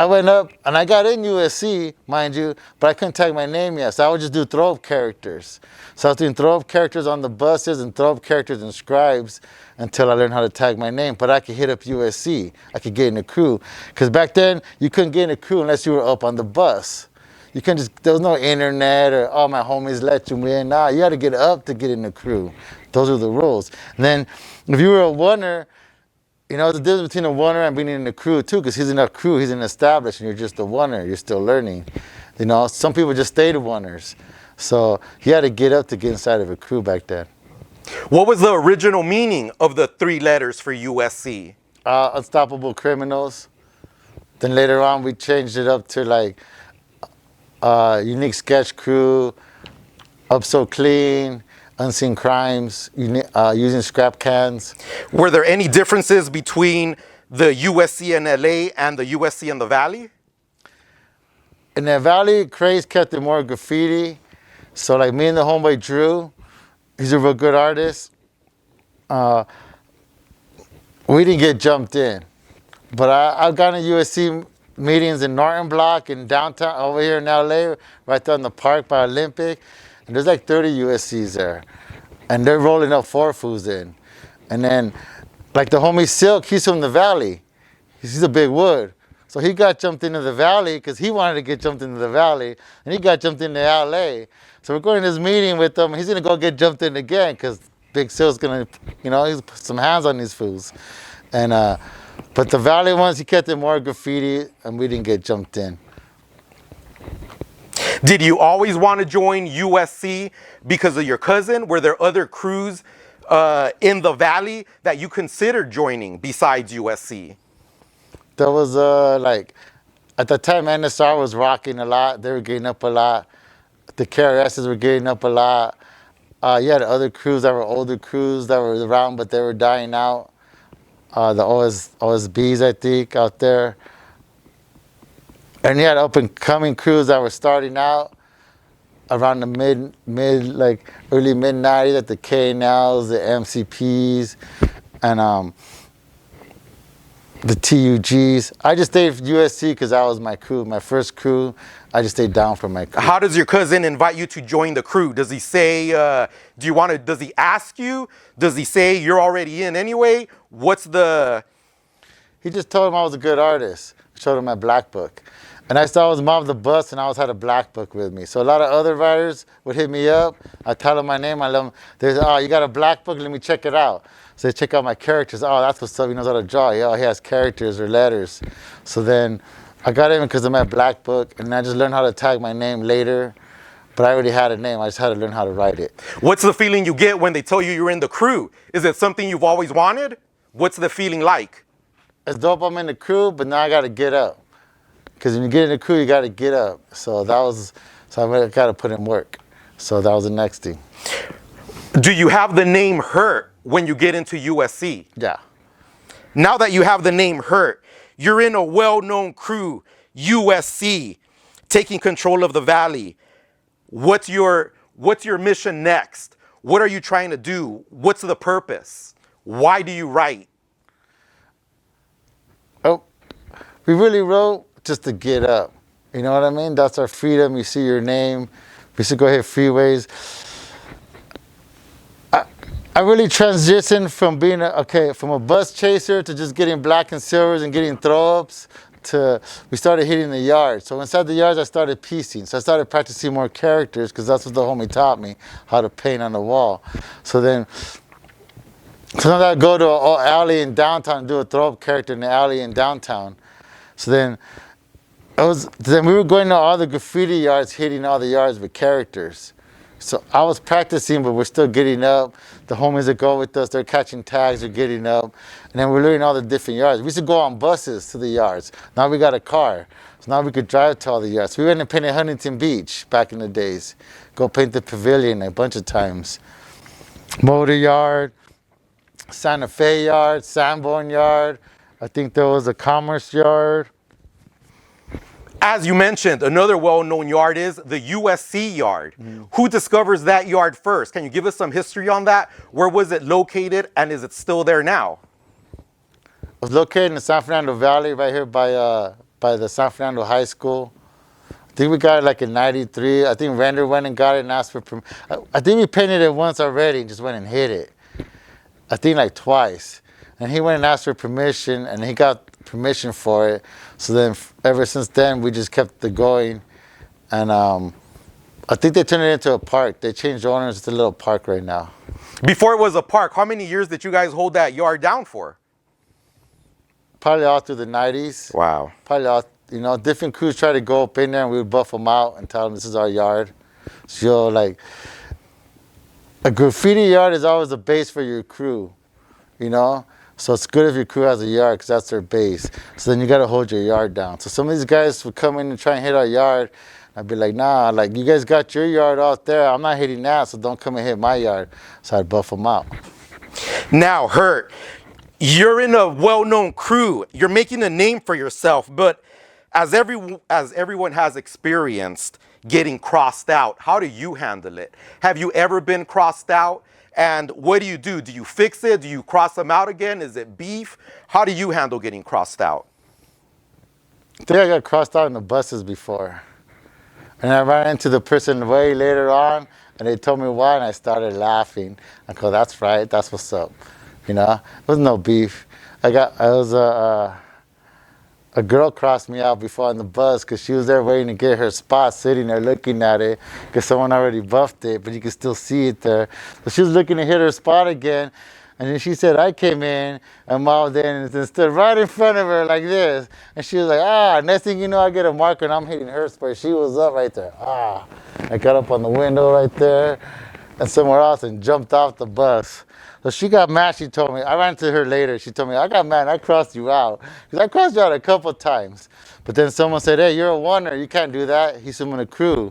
went up and I got in USC, mind you, but I couldn't tag my name yet. So I would just do throw-up characters. So I was doing throw-up characters on the buses and throw-up characters in scribes until I learned how to tag my name. But I could hit up USC. I could get in the crew. Because back then, you couldn't get in the crew unless you were up on the bus. You couldn't just, there was no internet or, oh, my homies let you in. Nah, you had to get up to get in the crew. Those are the rules. And then if you were a oneer, you know, the difference between a oneer and being in the crew too, because he's in a crew, he's an established, and you're just a oneer, you're still learning. You know, some people just stayed oneers. So you had to get up to get inside of a crew back then. What was the original meaning of the 3 letters for USC? Unstoppable Criminals. Then later on we changed it up to like Unique Sketch Crew, Up So Clean, Unseen Crimes, using scrap cans. Were there any differences between the USC in LA and the USC in the Valley? In the Valley, Craze kept it more graffiti. So like me and the homeboy Drew, he's a real good artist. We didn't get jumped in. But I've gone to USC meetings in Norton Block and downtown, over here in LA, right there in the park by Olympic. And there's like 30 USCs there. And they're rolling up 4 fools in. And then, like the homie Silk, he's from the Valley. He's a big wood. So he got jumped into the valley because he wanted to get jumped into the valley, and he got jumped into LA. So we're going to this meeting with him. He's gonna go get jumped in again because Big Sil's gonna, he's put some hands on these fools. And but the valley ones, he kept it more graffiti, and we didn't get jumped in. Did you always want to join USC because of your cousin? Were there other crews in the valley that you considered joining besides USC? There was like, at the time NSR was rocking a lot. They were getting up a lot. The KRSs were getting up a lot. You had other crews that were older crews that were around, but they were dying out. The OSBs, I think, out there. And you had up and coming crews that were starting out around the early mid 90s, at the KNLs, the MCPs, and the TUGs. I just stayed with USC because that was my crew, my first crew. I just stayed down for my crew. How does your cousin invite you to join the crew? Does he say, does he ask you? Does he say you're already in anyway? He just told him I was a good artist. Showed him my black book. And I saw I was mom of the bus, and I always had a black book with me. So a lot of other writers would hit me up. I tell them my name. I let them, oh, you got a black book? Let me check it out. So they check out my characters. Oh, that's what's up. He knows how to draw. Yeah, he has characters or letters. So then I got in because of my black book, and I just learned how to tag my name later. But I already had a name. I just had to learn how to write it. What's the feeling you get when they tell you you're in the crew? Is it something you've always wanted? What's the feeling like? It's dope I'm in the crew, but now I got to get up. Because when you get in the crew, you got to get up. So I got to put in work. So that was the next thing. Do you have the name Hert when you get into USC? Yeah. Now that you have the name Hert, you're in a well-known crew, USC, taking control of the valley. What's your mission next? What are you trying to do? What's the purpose? Why do you write? Oh, we really wrote just to get up. You know what I mean? That's our freedom. You see your name. We should go hit freeways. I really transitioned from being from a bus chaser to just getting black and silvers and getting throw-ups to we started hitting the yards. So inside the yards, I started piecing. So I started practicing more characters because that's what the homie taught me, how to paint on the wall. So then sometimes I'd go to an alley in downtown and do a throw-up character in the alley in downtown. So then we were going to all the graffiti yards, hitting all the yards with characters. So I was practicing, but we're still getting up. The homies that go with us, they're catching tags, they're getting up. And then we're learning all the different yards. We used to go on buses to the yards. Now we got a car. So now we could drive to all the yards. We went and painted Huntington Beach back in the days. Go paint the pavilion a bunch of times. Motor Yard, Santa Fe Yard, Sanborn Yard. I think there was a Commerce Yard. As you mentioned, another well-known yard is the USC yard. Who discovers that yard first? Can you give us some history on that? Where was it located, and is it still there now? It was located in the San Fernando Valley, right here by the San Fernando High School. I think we got it like in '93. I think Render went and got it and asked for permission. I think we painted it once already and just went and hit it. I think like twice. And he went and asked for permission, and he got permission for it. So then ever since then, we just kept it going. And I think they turned it into a park. They changed owners. It's a little park right now. Before it was a park, how many years did you guys hold that yard down for? Probably all through the 90s. Wow. Probably all, different crews try to go up in there, and we would buff them out and tell them this is our yard. So like, a graffiti yard is always a base for your crew, So it's good if your crew has a yard because that's their base. So then you got to hold your yard down. So some of these guys would come in and try and hit our yard. I'd be like, nah, like you guys got your yard out there. I'm not hitting that, so don't come and hit my yard. So I'd buff them out. Now, Hert, you're in a well-known crew. You're making a name for yourself, but as everyone has experienced getting crossed out, how do you handle it? Have you ever been crossed out? And what do? Do you fix it? Do you cross them out again? Is it beef? How do you handle getting crossed out? I think I got crossed out in the buses before. And I ran into the person way later on, and they told me why, and I started laughing. I go, that's right, that's what's up. It was no beef. I was a girl crossed me out before on the bus because she was there waiting to get her spot, sitting there looking at it because someone already buffed it, but you can still see it there. So she was looking to hit her spot again, and then she said I came in and mouthed in and stood right in front of her like this, and she was like, next thing you know, I get a marker and I'm hitting her spot. She was up right there. I got up on the window right there and somewhere else and jumped off the bus. So she got mad. She told me, I ran to her later. She told me, I got mad. I crossed you out. Because I crossed you out a couple times. But then someone said, hey, you're a oneer. You can't do that. He's from the crew.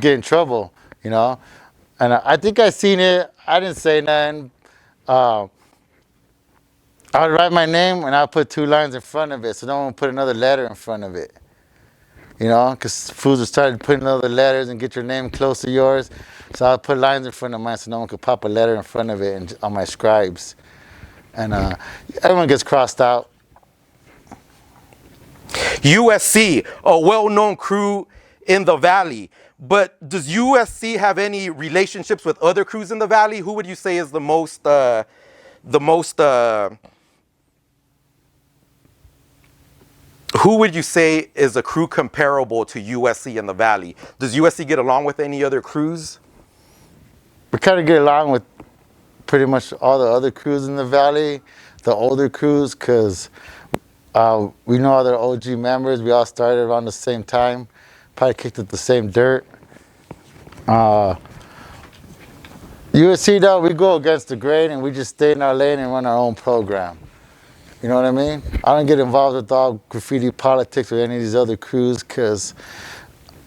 Get in trouble, you know. And I think I seen it. I didn't say nothing. I would write my name and I'll put 2 lines in front of it. So no one would put another letter in front of it. You know, because fools would start putting other letters and get your name close to yours. So I'll put lines in front of mine so no one could pop a letter in front of it and, on my scribes. And everyone gets crossed out. USC, a well-known crew in the Valley. But does USC have any relationships with other crews in the Valley? Who would you say is the most who would you say is a crew comparable to USC in the Valley? Does USC get along with any other crews? We kind of get along with pretty much all the other crews in the Valley, the older crews, because we know other OG members. We all started around the same time, probably kicked at the same dirt. USC, though, we go against the grain and we just stay in our lane and run our own program. You know what I mean? I don't get involved with all graffiti politics or any of these other crews because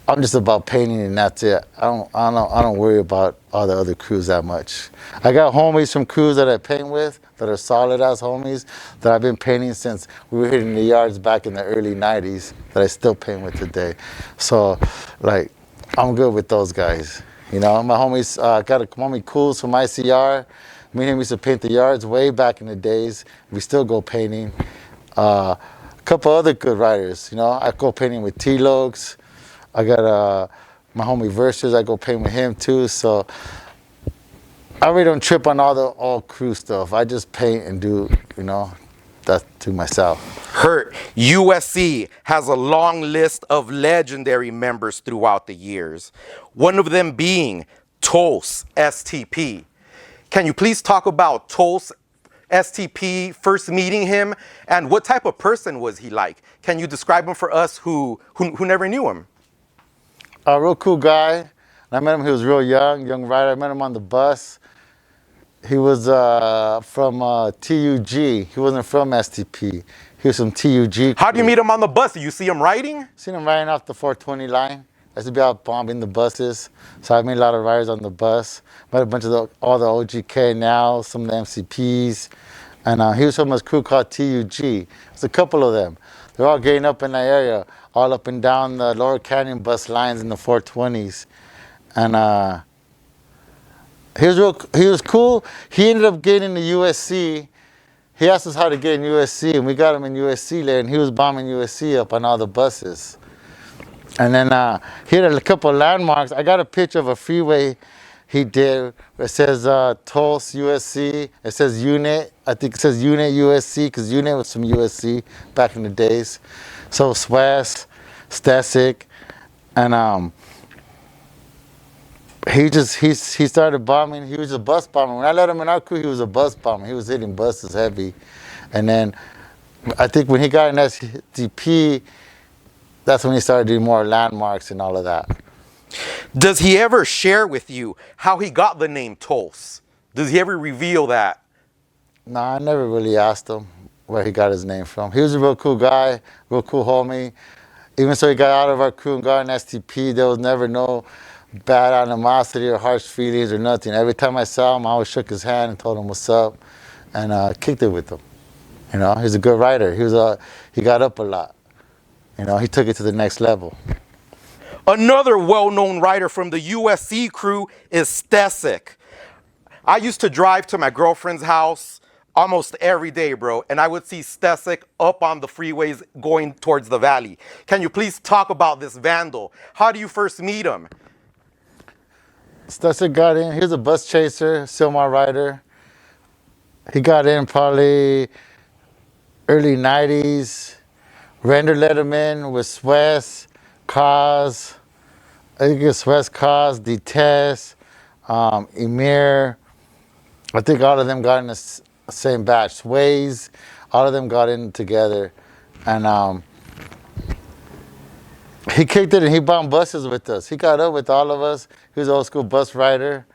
I'm just about painting and that's it. I don't worry about all the other crews that much. I got homies from crews that I paint with that are solid ass homies that I've been painting since we were hitting the yards back in the early 90s that I still paint with today. So, like, I'm good with those guys. You know, my homies, got a homie Cools from ICR. Me and him used to paint the yards way back in the days. We still go painting. A couple other good writers, you know. I go painting with T-Logs. I got my homie Versus. I go paint with him too. So I really don't trip on all crew stuff. I just paint and do, you know, that to myself. Hert USC has a long list of legendary members throughout the years. One of them being Tulse STP. Can you please talk about Tulse STP, first meeting him, and what type of person was he like? Can you describe him for us who never knew him? A real cool guy. I met him, he was real young writer. I met him on the bus. He was from TUG. He wasn't from STP. He was from TUG. How do you meet him on the bus? Do you see him riding? Seen him riding off the 420 line. I used to be out bombing the buses, so I made a lot of riders on the bus. Met a bunch of all the OGK now, some of the MCPs, and he was from a crew called TUG. There's a couple of them. They're all getting up in that area, all up and down the Lower Canyon bus lines in the 420s, and he was cool. He ended up getting into USC. He asked us how to get in USC, and we got him in USC there, and he was bombing USC up on all the buses. And then he had a couple of landmarks. I got a picture of a freeway he did. It says Tulse USC. It says Unit. I think it says Unit USC because Unit was from USC back in the days. So Swass, Stasic, and he started bombing. He was a bus bomber. When I let him in our crew, he was a bus bomber. He was hitting buses heavy. And then I think when he got in STP, that's when he started doing more landmarks and all of that. Does he ever share with you how he got the name Tulse? Does he ever reveal that? Nah, I never really asked him where he got his name from. He was a real cool guy, real cool homie. Even so he got out of our crew and got an STP, there was never no bad animosity or harsh feelings or nothing. Every time I saw him, I always shook his hand and told him what's up and kicked it with him. You know, he's a good writer. He got up a lot. You know, he took it to the next level. Another well-known writer from the USC crew is Stasic. I used to drive to my girlfriend's house almost every day, bro, and I would see Stasic up on the freeways going towards the valley. Can you please talk about this vandal? How do you first meet him? Stasic got in. He was a bus chaser, Silmar rider. He got in probably early 90s. Render let him in with Swiss, Cause. I think it's Swiss, Cause, Detest, Emir. I think all of them got in the same batch. Sways, all of them got in together. And he kicked it and he bombed buses with us. He got up with all of us. He was an old school bus rider.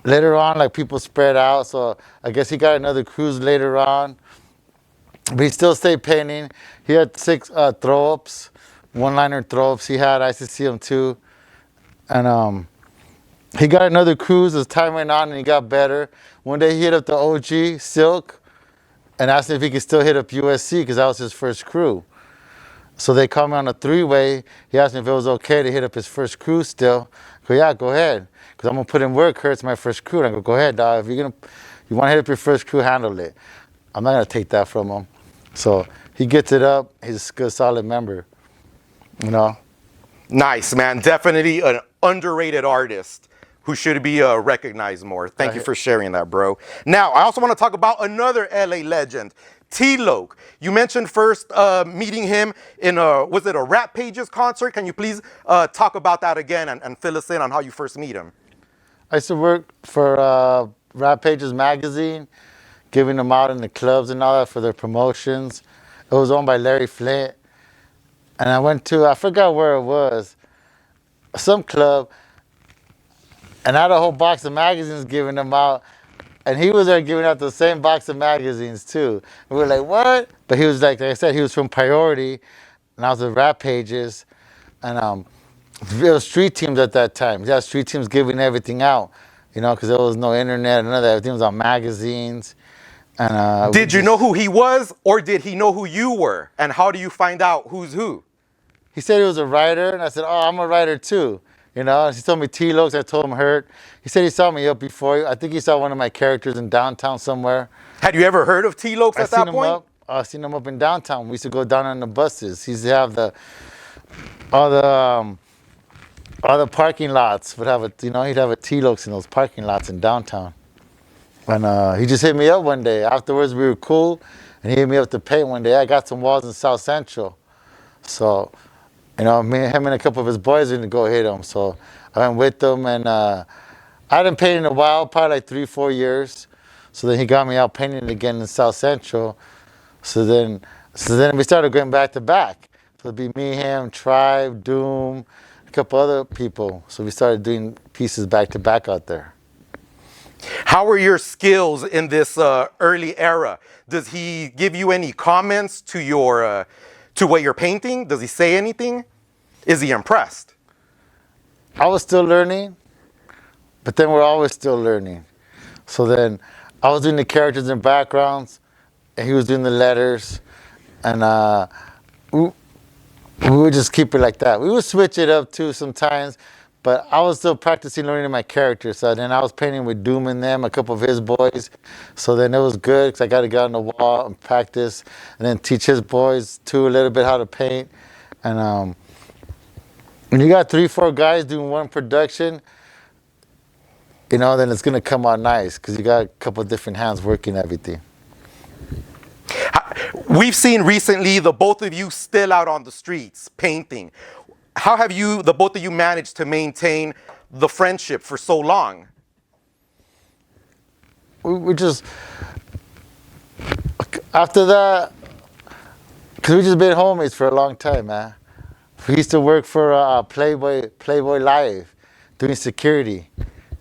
Later on, like people spread out, so I guess he got another cruise later on. But he still stayed painting. He had 6 throw-ups, one-liner throw-ups. He had, I used to see him too. And he got another cruise as time went on and he got better. One day he hit up the OG, Silk, and asked him if he could still hit up USC because that was his first crew. So they called me on a 3-way. He asked me if it was okay to hit up his first crew still. I go, yeah, go ahead. Because I'm going to put in work. Hert's my first crew. And I go ahead, dog. If you want to hit up your first crew, handle it. I'm not going to take that from him. So he gets it up. He's a good, solid member. You know? Nice, man. Definitely an underrated artist who should be recognized more. Thank you for sharing that, bro. Now, I also want to talk about another LA legend, T-Loc. You mentioned first meeting him in was it a Rap Pages concert? Can you please talk about that again and fill us in on how you first meet him? I used to work for Rap Pages magazine, giving them out in the clubs and all that for their promotions. It was owned by Larry Flint. And I went to, I forgot where it was, some club, and I had a whole box of magazines giving them out. And he was there giving out the same box of magazines too. And we were like, what? But he was like I said, he was from Priority, and I was at Rap Pages. And it was street teams at that time. Yeah, street teams giving everything out, you know, because there was no internet, none of that. Everything was on magazines. And did you know who he was, or did he know who you were? And how do you find out who's who? He said he was a writer, and I said, oh, I'm a writer too. You know, he told me T-Locs, I told him Hert. He said he saw me up before. I think he saw one of my characters in downtown somewhere. Had you ever heard of T-Locs at that point? I seen him up in downtown. We used to go down on the buses. He used to have all the parking lots would have he'd have a T-Locs in those parking lots in downtown. And he just hit me up one day. Afterwards, we were cool, and he hit me up to paint one day. I got some walls in South Central. So, you know, him and a couple of his boys didn't go hit him. So I went with them, and I hadn't painted in a while, probably like 3-4 years. So then he got me out painting again in South Central. So then we started going back to back. So it'd be me, him, Tribe, Doom, a couple other people. So we started doing pieces back to back out there. How were your skills in this early era? Does he give you any comments to your to what you're painting? Does he say anything? Is he impressed? I was still learning, but then we're always still learning. So then I was doing the characters and backgrounds, and he was doing the letters, and we would just keep it like that. We would switch it up too sometimes, but I was still practicing learning my characters. So then I was painting with Doom and them, a couple of his boys. So then it was good because I got to get on the wall and practice, and then teach his boys too a little bit how to paint. And when you got 3-4 guys doing one production, you know, then it's gonna come out nice because you got a couple of different hands working everything. We've seen recently the both of you still out on the streets painting. How have the both of you managed to maintain the friendship for so long? We just, after that, because we just been homies for a long time, man. We used to work for Playboy Live, doing security.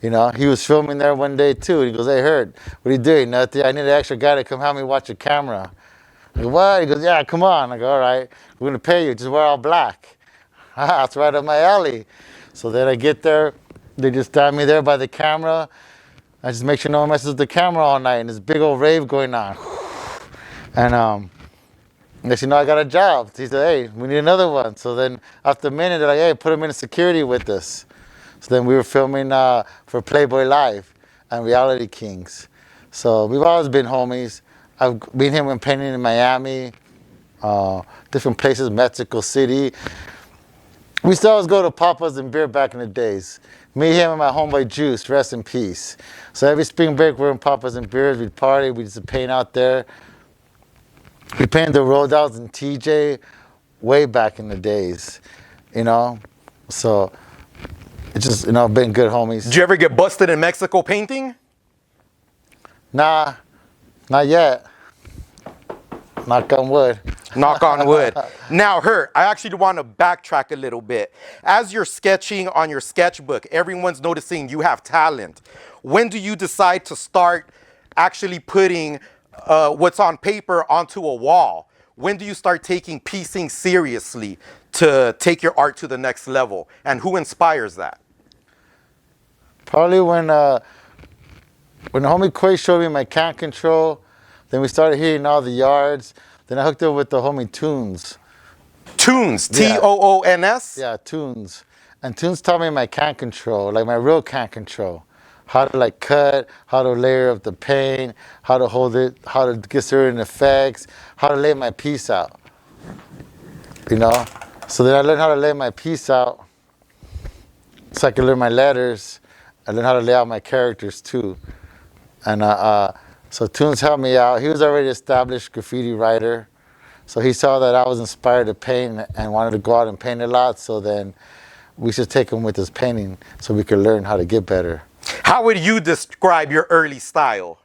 You know, he was filming there one day too. He goes, hey, Hert, what are you doing? Nothing. I need an extra guy to come help me watch a camera. I go, what? He goes, yeah, come on. I go, all right, we're going to pay you. Just wear all black. That's right up my alley. So then I get there. They just stand me there by the camera. I just make sure no one messes with the camera all night. And this big old rave going on. And next thing you know, I got a job. He said, hey, we need another one. So then after a minute, they're like, hey, put him in security with us. So then we were filming for Playboy Live and Reality Kings. So we've always been homies. I've been him when painting in Miami, different places, Mexico City. We used to always go to Papa's and Beer back in the days. Me, him, and my homeboy Juice, rest in peace. So every spring break, we're in Papa's and Beers. We'd party. We used to paint out there. We painted the road out in TJ way back in the days, you know. So it's just, you know, been good homies. Did you ever get busted in Mexico painting? Nah, not yet. Knock on wood. Knock on wood. Now, Hert, I actually want to backtrack a little bit. As you're sketching on your sketchbook, everyone's noticing you have talent. When do you decide to start actually putting what's on paper onto a wall? When do you start taking piecing seriously to take your art to the next level? And who inspires that? Probably when the homie Quay showed me my can control, then we started hitting all the yards. Then I hooked up with the homie Tunes. Tunes, Yeah. Toons? Yeah, Tunes. And Tunes taught me my can control, like my real can control. How to like cut, how to layer up the paint, how to hold it, how to get certain effects, how to lay my piece out. You know? So then I learned how to lay my piece out so I could learn my letters. I learned how to lay out my characters too. And so Tunes helped me out. He was already established graffiti writer. So he saw that I was inspired to paint and wanted to go out and paint a lot. So then we should take him with his painting so we could learn how to get better. How would you describe your early style?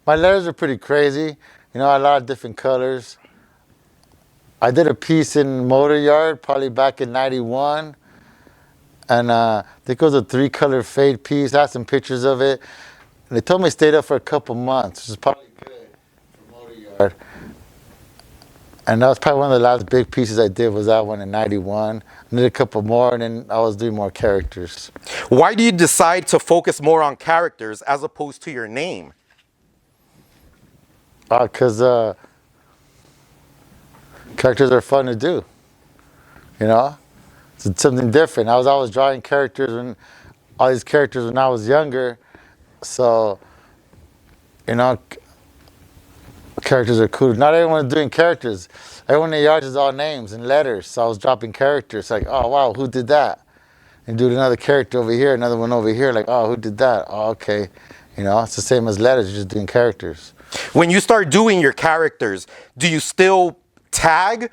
My letters are pretty crazy. You know, a lot of different colors. I did a piece in Motor Yard probably back in '91. And I think it was a 3-color fade piece. I had some pictures of it. And they told me to stay there for a couple months, which is probably good for Motor Yard. And that was probably one of the last big pieces I did was that one in '91. I did a couple more, and then I was doing more characters. Why do you decide to focus more on characters as opposed to your name? Because characters are fun to do, you know? It's something different. I was always drawing characters all these characters when I was younger. So, you know, characters are cool. Not everyone's doing characters. Everyone in the yard is all names and letters. So I was dropping characters like, oh, wow, who did that? And do another character over here, another one over here. Like, oh, who did that? Oh, okay. You know, it's the same as letters. You're just doing characters. When you start doing your characters, do you still tag?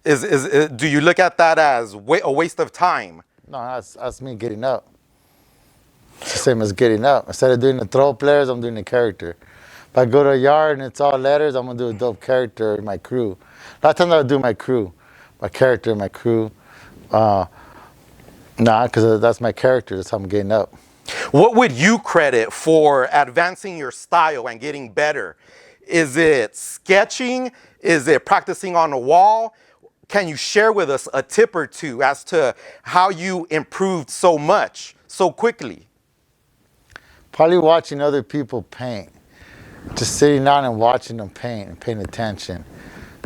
Do you look at that as a waste of time? No, that's me getting up. It's the same as getting up. Instead of doing the throw players, I'm doing the character. If I go to a yard and it's all letters, I'm going to do a dope character in my crew. A lot of times I'll do my crew, my character, my crew. Because that's my character. That's how I'm getting up. What would you credit for advancing your style and getting better? Is it sketching? Is it practicing on a wall? Can you share with us a tip or two as to how you improved so much, so quickly? Probably watching other people paint. Just sitting down and watching them paint and paying attention.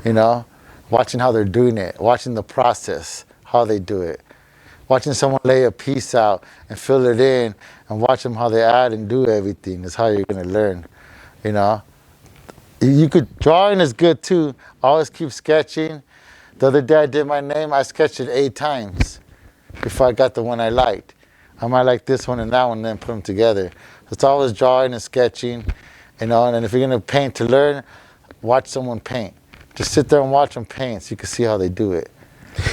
You know? Watching how they're doing it. Watching the process, how they do it. Watching someone lay a piece out and fill it in and watch them how they add and do everything is how you're going to learn. You know? Drawing is good too. Always keep sketching. The other day I did my name, I sketched it 8 times before I got the one I liked. I might like this one and that one and then put them together. It's always drawing and sketching, you know, and if you're going to paint to learn, watch someone paint. Just sit there and watch them paint so you can see how they do it.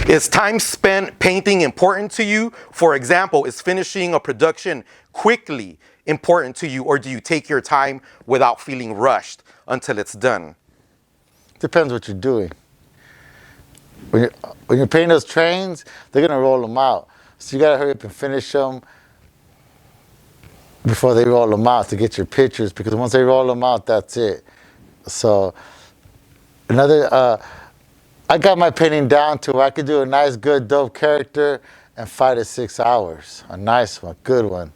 Is time spent painting important to you? For example, is finishing a production quickly important to you, or do you take your time without feeling rushed until it's done? Depends what you're doing. When you're painting those trains, they're going to roll them out. So you got to hurry up and finish them before they roll them out to get your pictures, because once they roll them out, that's it. So I got my painting down to where I could do a nice, good, dope character in 5 to 6 hours. A nice one, good one.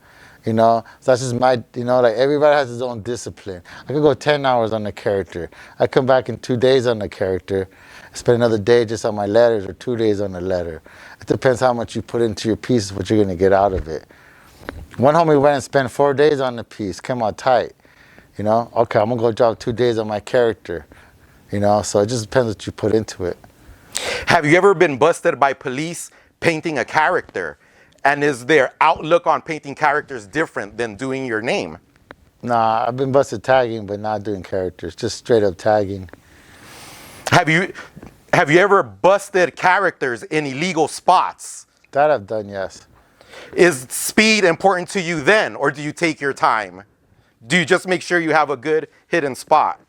You know, so that's just my, you know, like everybody has his own discipline. I could go 10 hours on the character. I come back in 2 days on the character, spend another day just on my letters, or 2 days on the letter. It depends how much you put into your piece, what you're going to get out of it. One homie went and spent 4 days on the piece, came out tight. You know, okay, I'm going to go drop 2 days on my character. You know, so it just depends what you put into it. Have you ever been busted by police painting a character? And is their outlook on painting characters different than doing your name? Nah, I've been busted tagging, but not doing characters. Just straight up tagging. Have you ever busted characters in illegal spots? That I've done, yes. Is speed important to you then, or do you take your time? Do you just make sure you have a good hidden spot?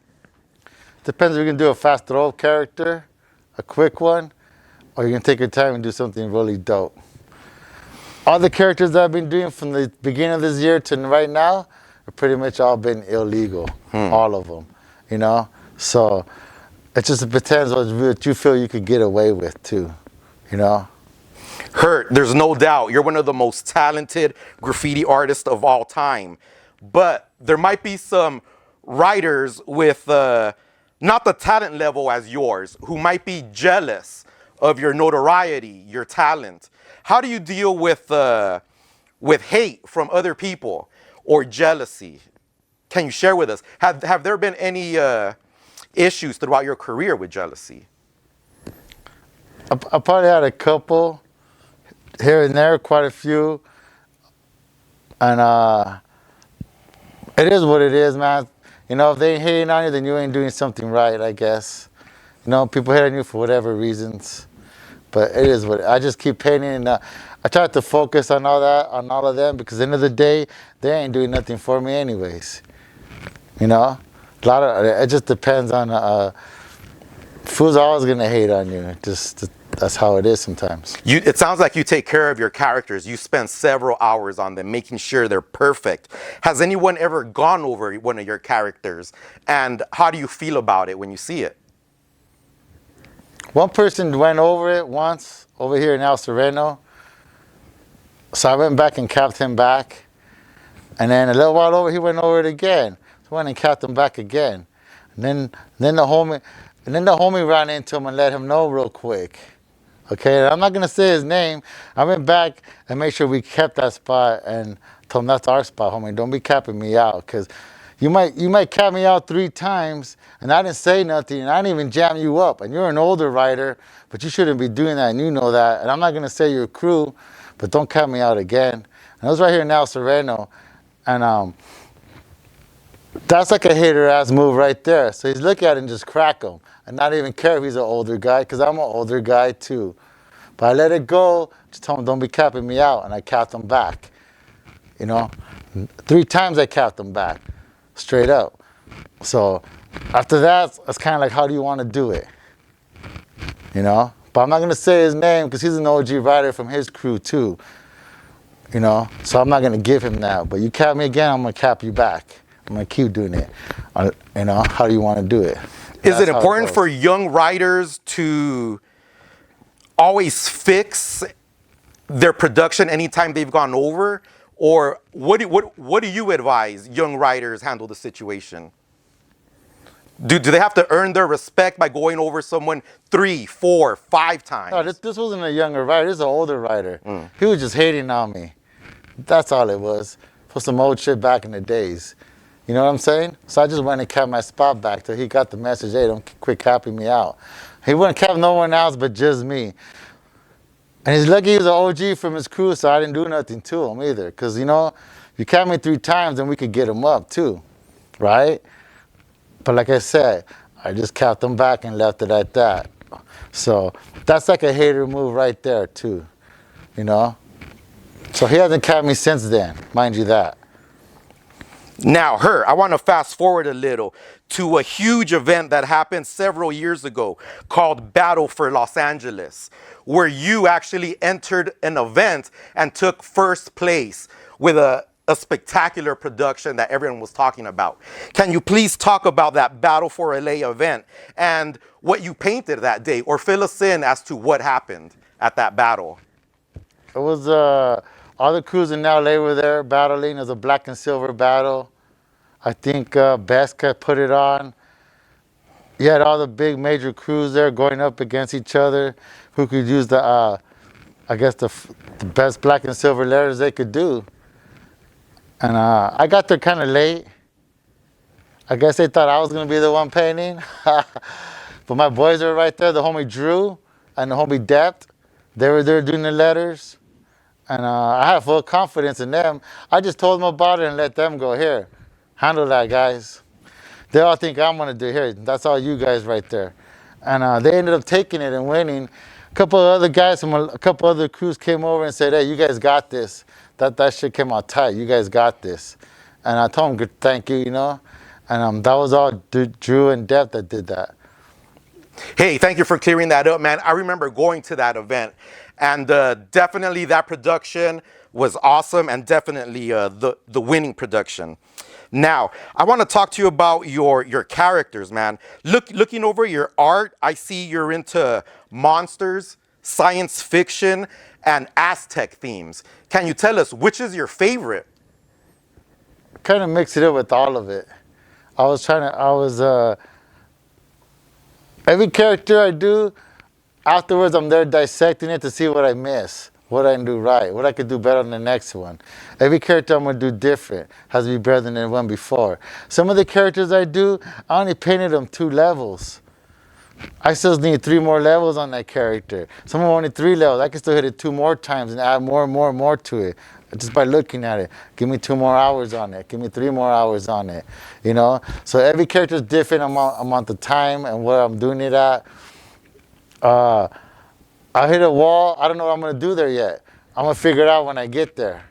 Depends if you can do a fast throw character, a quick one, or you can take your time and do something really dope. All the characters that I've been doing from the beginning of this year to right now have pretty much all been illegal. All of them, you know? So it just depends what you feel you could get away with too, you know? Hert, there's no doubt you're one of the most talented graffiti artists of all time. But there might be some writers with not the talent level as yours who might be jealous of your notoriety, your talent. How do you deal with hate from other people or jealousy? Can you share with us? Have there been any issues throughout your career with jealousy? I probably had a couple here and there, quite a few. And it is what it is, man. You know, if they ain't hating on you, then you ain't doing something right, I guess. You know, people hate on you for whatever reasons. But it is what I just keep painting, and I try to focus on all that, on all of them, because at the end of the day, they ain't doing nothing for me anyways. You know, it just depends on. Fools always gonna hate on you. That's how it is sometimes. It sounds like you take care of your characters. You spend several hours on them, making sure they're perfect. Has anyone ever gone over one of your characters, and how do you feel about it when you see it? One person went over it once, over here in El Sereno. So I went back and capped him back. And then a little while over, he went over it again. So I went and capped him back again. And then the homie ran into him and let him know real quick. Okay, I'm not gonna say his name. I went back and made sure we kept that spot and told him that's our spot, homie. Don't be capping me out, cause you might cap me out 3 times and I didn't say nothing and I didn't even jam you up. And you're an older writer, but you shouldn't be doing that and you know that. And I'm not gonna say you're a crew, but don't cap me out again. And it was right here in El Sereno, and that's like a hater ass move right there. So he's looking at it and just crack him and not even care if he's an older guy, because I'm an older guy too. But I let it go, just told him don't be capping me out, and I capped him back. You know, 3 times I capped him back, straight up. So after that, it's kind of like, how do you want to do it? You know, but I'm not gonna say his name because he's an OG writer from his crew too. You know, so I'm not gonna give him that. But you cap me again, I'm gonna cap you back. I'm gonna keep doing it. You know, how do you want to do it? Is it important for young writers to always fix their production anytime they've gone over? Or what do you advise young writers handle the situation? Do they have to earn their respect by going over someone 3, 4, 5 times? No, this wasn't a younger writer. This is an older writer. He was just hating on me. That's all it was. For some old shit back in the days. You know what I'm saying? So I just went and capped my spot back till he got the message, hey, don't quit capping me out. He wouldn't cap no one else but just me. And he's lucky he was an OG from his crew, so I didn't do nothing to him either. Because, you know, if you cap me 3 times, then we could get him up too, right? But like I said, I just capped him back and left it at that. So that's like a hater move right there too, you know? So he hasn't capped me since then, mind you that. Now, Hert, I want to fast forward a little to a huge event that happened several years ago called Battle for Los Angeles, where you actually entered an event and took first place with a spectacular production that everyone was talking about. Can you please talk about that Battle for LA event and what you painted that day, or fill us in as to what happened at that battle? It was, all the crews in LA were there battling. It was a black and silver battle. I think Beska put it on. You had all the big major crews there going up against each other who could use the, I guess, the best black and silver letters they could do. And I got there kind of late. I guess they thought I was going to be the one painting. But my boys were right there, the homie Drew and the homie Depth. They were there doing the letters. And I had full confidence in them. I just told them about it and let them go, here, handle that, guys. They all think I'm gonna do here. That's all you guys right there. And they ended up taking it and winning. A couple of other guys from a couple other crews came over and said, hey, you guys got this. That shit came out tight. You guys got this. And I told them, good, thank you, you know. And that was all Drew and Dep that did that. Hey, thank you for clearing that up, man. I remember going to that event, and definitely that production was awesome, and definitely the winning production. Now, I want to talk to you about your characters, man. Looking over your art, I see you're into monsters, science fiction, and Aztec themes. Can you tell us which is your favorite? Kind of mix it up with all of it. Every character I do, afterwards I'm there dissecting it to see what I miss, what I can do right, what I could do better on the next one. Every character I'm going to do different, has to be better than the one before. Some of the characters I do, I only painted them 2 levels. I still need 3 more levels on that character. Some of them only 3 levels. I can still hit it 2 more times and add more and more and more to it. Just by looking at it. Give me 2 more hours on it. Give me 3 more hours on it. You know? So every character is different amount of time and where I'm doing it at. I hit a wall. I don't know what I'm going to do there yet. I'm going to figure it out when I get there.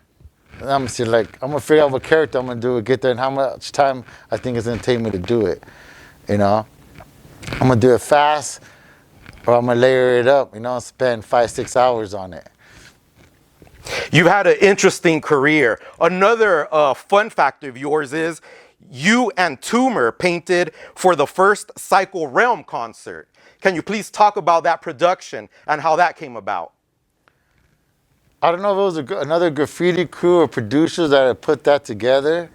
And I'm going to figure out what character I'm going to do to get there and how much time I think it's going to take me to do it. You know? I'm going to do it fast, or I'm going to layer it up, you know, and spend 5-6 hours on it. You've had an interesting career. Another fun fact of yours is you and Tumor painted for the first Cycle Realm concert. Can you please talk about that production and how that came about? I don't know if it was another graffiti crew or producers that had put that together.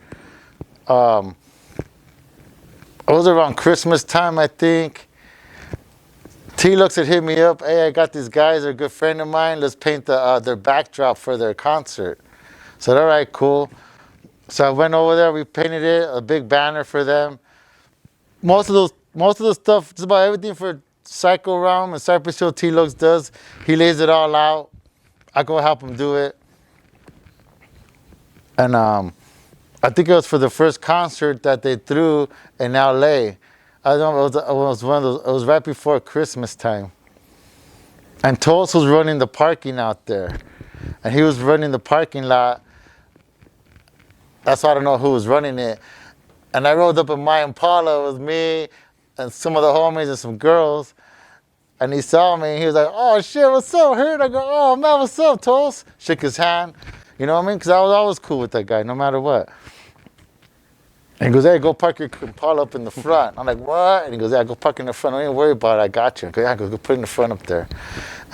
It was around Christmas time, I think. T-Lux had hit me up. Hey, I got these guys. They're a good friend of mine. Let's paint their backdrop for their concert. I said, all right, cool. So I went over there. We painted it, a big banner for them. Most of the stuff, just about everything for Psycho Realm and Cypress Hill T-Lux does, he lays it all out. I go help him do it. And I think it was for the first concert that they threw in LA. I don't know, it was one of those, it was right before Christmas time. And Toast was running the parking out there. And he was running the parking lot. That's why I don't know who was running it. And I rolled up in my Impala with me and some of the homies and some girls. And he saw me and he was like, oh shit, what's up, Hert? I go, oh man, what's up, Toast? Shook his hand. You know what I mean? Because I was always cool with that guy, no matter what. And he goes, hey, go park your Impala up in the front. I'm like, what? And he goes, yeah, go park in the front. Don't even worry about it. I got you. I go, yeah, go put it in the front up there.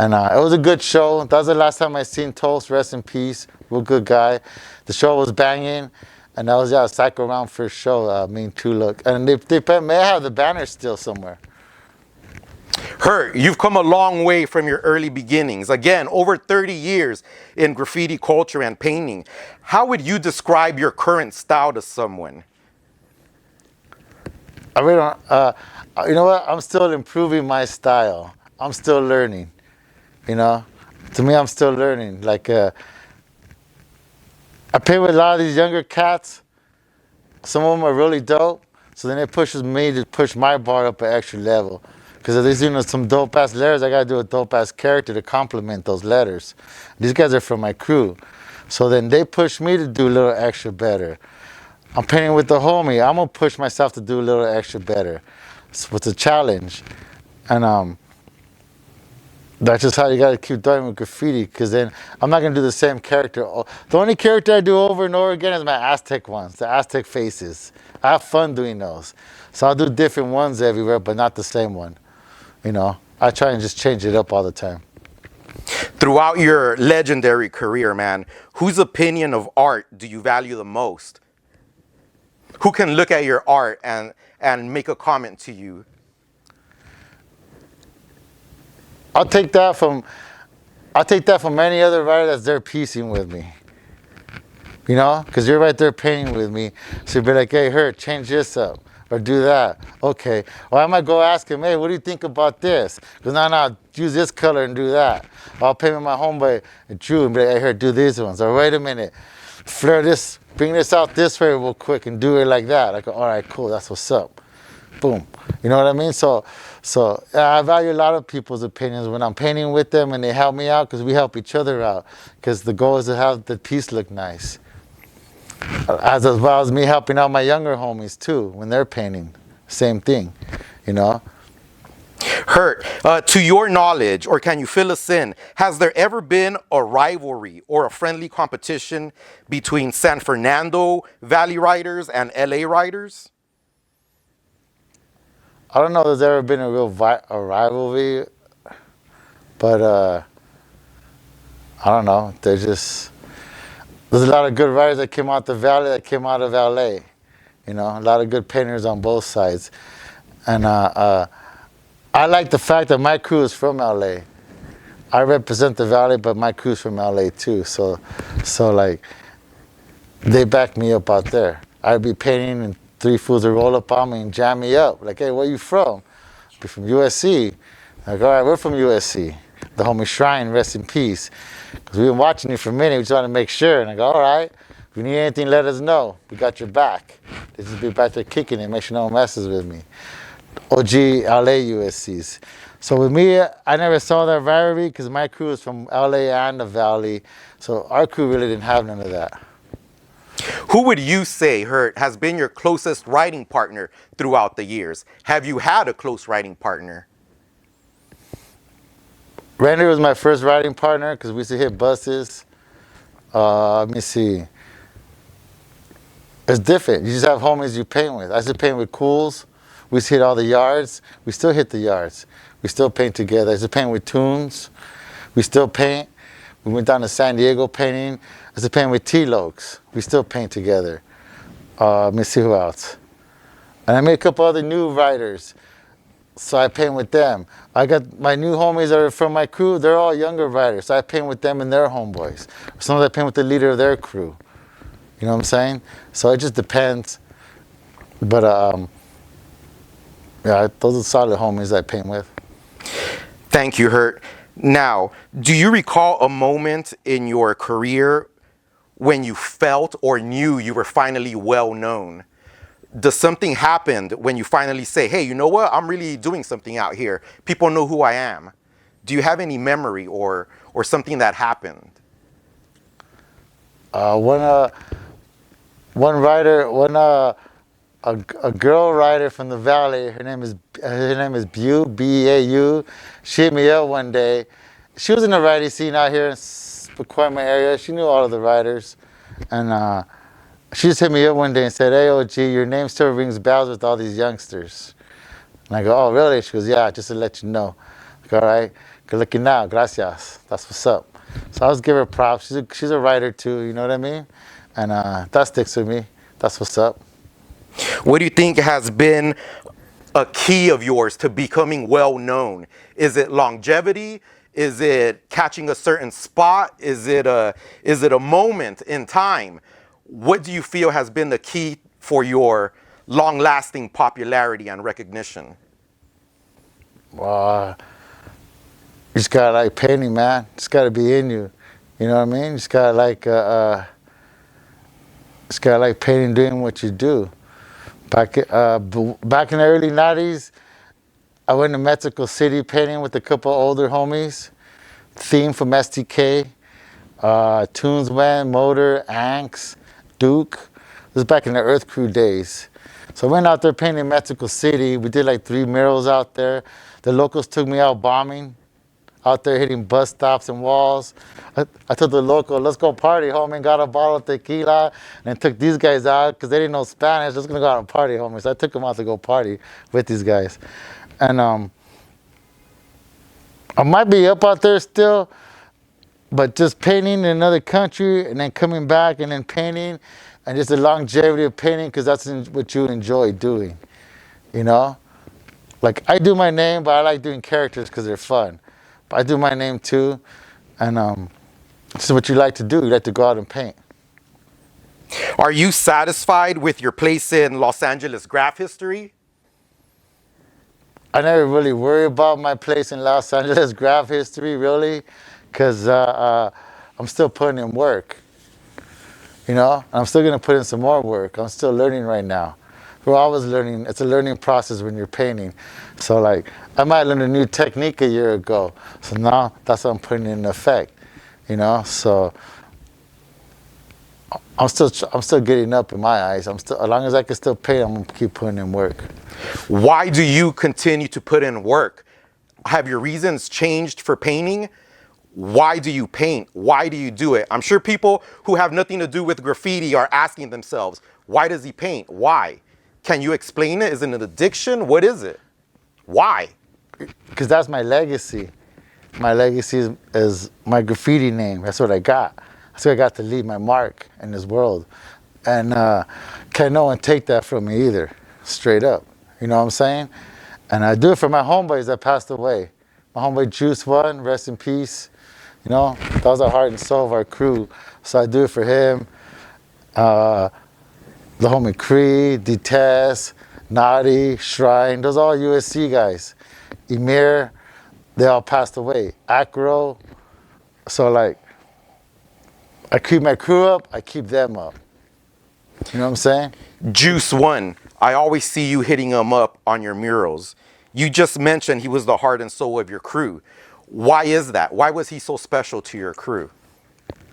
And it was a good show. That was the last time I seen Toast. Rest in peace. Real good guy. The show was banging. And that was, Cycle Round first show, me and T-Lux. And they may have the banner still somewhere. Hert, you've come a long way from your early beginnings. Again, over 30 years in graffiti culture and painting. How would you describe your current style to someone? I really don't, you know what? I'm still improving my style. I'm still learning, you know? To me, I'm still learning. Like, I paint with a lot of these younger cats. Some of them are really dope. So then it pushes me to push my bar up an extra level. Because if there's, you know, some dope-ass letters, I got to do a dope-ass character to complement those letters. These guys are from my crew. So then they push me to do a little extra better. I'm painting with the homie. I'm going to push myself to do a little extra better. So it's a challenge. And that's just how you got to keep doing with graffiti, because then I'm not going to do the same character. The only character I do over and over again is my Aztec ones, the Aztec faces. I have fun doing those. So I'll do different ones everywhere, but not the same one. You know, I try and just change it up all the time. Throughout your legendary career, man, whose opinion of art do you value the most? Who can look at your art and make a comment to you? I'll take that from any other writer that's there piecing with me. You know, because you're right there painting with me. So you'll be like, hey, Hert, change this up. Or do that. Okay. Or I might go ask him, hey, what do you think about this? Because no, use this color and do that. Or I'll paint with my homeboy Drew and be like, hey, Hert, do these ones. Or wait a minute. flare this, bring this out this way real quick and do it like that. I go, all right, cool, that's what's up. Boom. You know what I mean? So I value a lot of people's opinions when I'm painting with them, and they help me out because we help each other out. Because the goal is to have the piece look nice. As well as me helping out my younger homies too when they're painting. Same thing, you know? Hert, to your knowledge, or can you fill us in, has there ever been a rivalry or a friendly competition between San Fernando Valley riders and LA riders? I don't know if there's ever been a real a rivalry, but I don't know. There's a lot of good riders that came out the valley that came out of LA. You know, a lot of good painters on both sides. And I like the fact that my crew is from LA. I represent the valley, but my crew's from LA too. So like, they back me up out there. I'd be painting and three fools would roll up on me and jam me up. Like, hey, where you from? Be from USC. Like, all right, we're from USC. The homie Shrine, rest in peace. Because we've been watching you for a minute. We just want to make sure. And I go, all right, if you need anything, let us know. We got your back. They just be back there kicking it, make sure no one messes with me. OG LA USCs. So with me, I never saw that rivalry because my crew is from LA and the Valley. So our crew really didn't have none of that. Who would you say, Hert, has been your closest riding partner throughout the years? Have you had a close riding partner? Randy was my first riding partner because we used to hit buses. Let me see. It's different. You just have homies you paint with. I used to paint with Cools. We used to hit all the yards. We still hit the yards. We still paint together. I used to paint with Tunes. We still paint. We went down to San Diego painting. I used to paint with T-Lokes. We still paint together. Let me see who else. And I made a couple other new riders. So I paint with them. I got my new homies that are from my crew. They're all younger riders. So I paint with them and their homeboys. Sometimes I paint with the leader of their crew. You know what I'm saying? So it just depends. But yeah, those are solid homies I paint with. Thank you, Hert. Now, do you recall a moment in your career when you felt or knew you were finally well known? Does something happen when you finally say, hey, you know what? I'm really doing something out here. People know who I am. Do you have any memory or something that happened? One rider, a girl rider from the valley. Her name is Beau, B-E-A-U. She hit me up one day. She was in the riding scene out here in Pacoima area. She knew all of the riders, and she just hit me up one day and said, "Hey, OG, your name still rings bells with all these youngsters." And I go, "Oh, really?" She goes, "Yeah, just to let you know." I go, "All right, good looking now, gracias. That's what's up." So I was giving her props. She's a writer too, you know what I mean? And that sticks with me. That's what's up. What do you think has been a key of yours to becoming well known? Is it longevity? Is it catching a certain spot? Is it a moment in time? What do you feel has been the key for your long-lasting popularity and recognition? You just gotta like painting, man. Just gotta be in you. You know what I mean? Just gotta like painting, doing what you do. Back in the early '90s, I went to Mexico City painting with a couple older homies. Theme from STK, Tunes went, Motor, Anks, Duke. This was back in the Earth Crew days. So I went out there painting Mexico City. We did like 3 murals out there. The locals took me out bombing, out there hitting bus stops and walls. I told the local, let's go party, homie. Got a bottle of tequila and took these guys out because they didn't know Spanish. Just gonna go out and party, homie. So I took them out to go party with these guys. And I might be up out there still, but just painting in another country and then coming back and then painting and just the longevity of painting because that's what you enjoy doing, you know? Like I do my name, but I like doing characters because they're fun. But I do my name too, and this is what you like to do. You like to go out and paint. Are you satisfied with your place in Los Angeles GRAFF history? I never really worry about my place in Los Angeles GRAFF history, really, because I'm still putting in work. you know. And I'm still gonna put in some more work. I'm still learning right now. We're always learning. It's a learning process when you're painting. So like, I might learn a new technique a year ago. So now that's what I'm putting in effect, you know. So I'm still getting up in my eyes. As long as I can still paint, I'm gonna keep putting in work. Why do you continue to put in work? Have your reasons changed for painting? Why do you paint? Why do you do it? I'm sure people who have nothing to do with graffiti are asking themselves, why does he paint? Why? Can you explain it? Is it an addiction? What is it? Why? Because that's my legacy. My legacy is my graffiti name. That's what I got. That's what I got to leave my mark in this world. And can't no one take that from me either, straight up. You know what I'm saying? And I do it for my homeboys that passed away. My homeboy Juice One, rest in peace. You know, that was the heart and soul of our crew. So I do it for him. The homie Cree, Detest, Naughty, Shrine, those are all USC guys. Emir, they all passed away. Acro. So like, I keep my crew up, I keep them up. You know what I'm saying? Juice One, I always see you hitting him up on your murals. You just mentioned he was the heart and soul of your crew. Why is that? Why was he so special to your crew?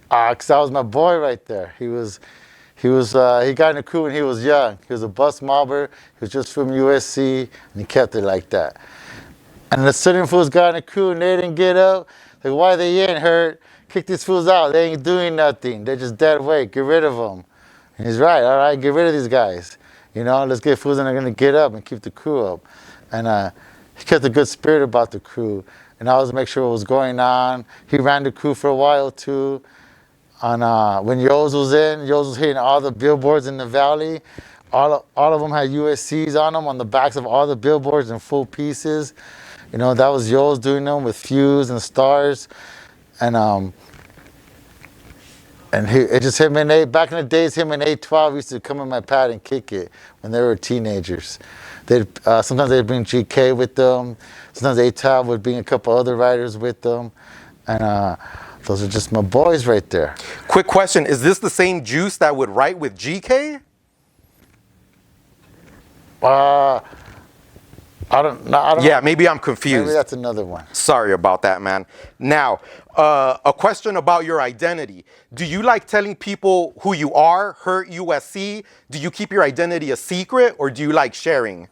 Cause that was my boy right there. He got in the crew when he was young. He was a bus mobber. He was just from USC, and he kept it like that. And the certain fools got in the crew and they didn't get up. Like, why they ain't hurt? Kick these fools out. They ain't doing nothing. They're just dead weight. Get rid of them. And he's right. All right, get rid of these guys. You know, let's get fools that are gonna get up and keep the crew up. And he kept a good spirit about the crew. And I always make sure what was going on. He ran the crew for a while too. And when Yo's was hitting all the billboards in the valley. All of them had USCs on them, on the backs of all the billboards in full pieces. You know, that was Yo's doing them with Fuse and Stars. And it just him and A. Back in the days, him and A12 used to come in my pad and kick it when they were teenagers. Sometimes they'd bring GK with them. Sometimes A12 would bring a couple other writers with them. And those are just my boys right there. Quick question, is this the same Juice that would write with GK? I don't know. Yeah, maybe I'm confused. Maybe that's another one. Sorry about that, man. Now, a question about your identity. Do you like telling people who you are, Hert USC? Do you keep your identity a secret, or do you like sharing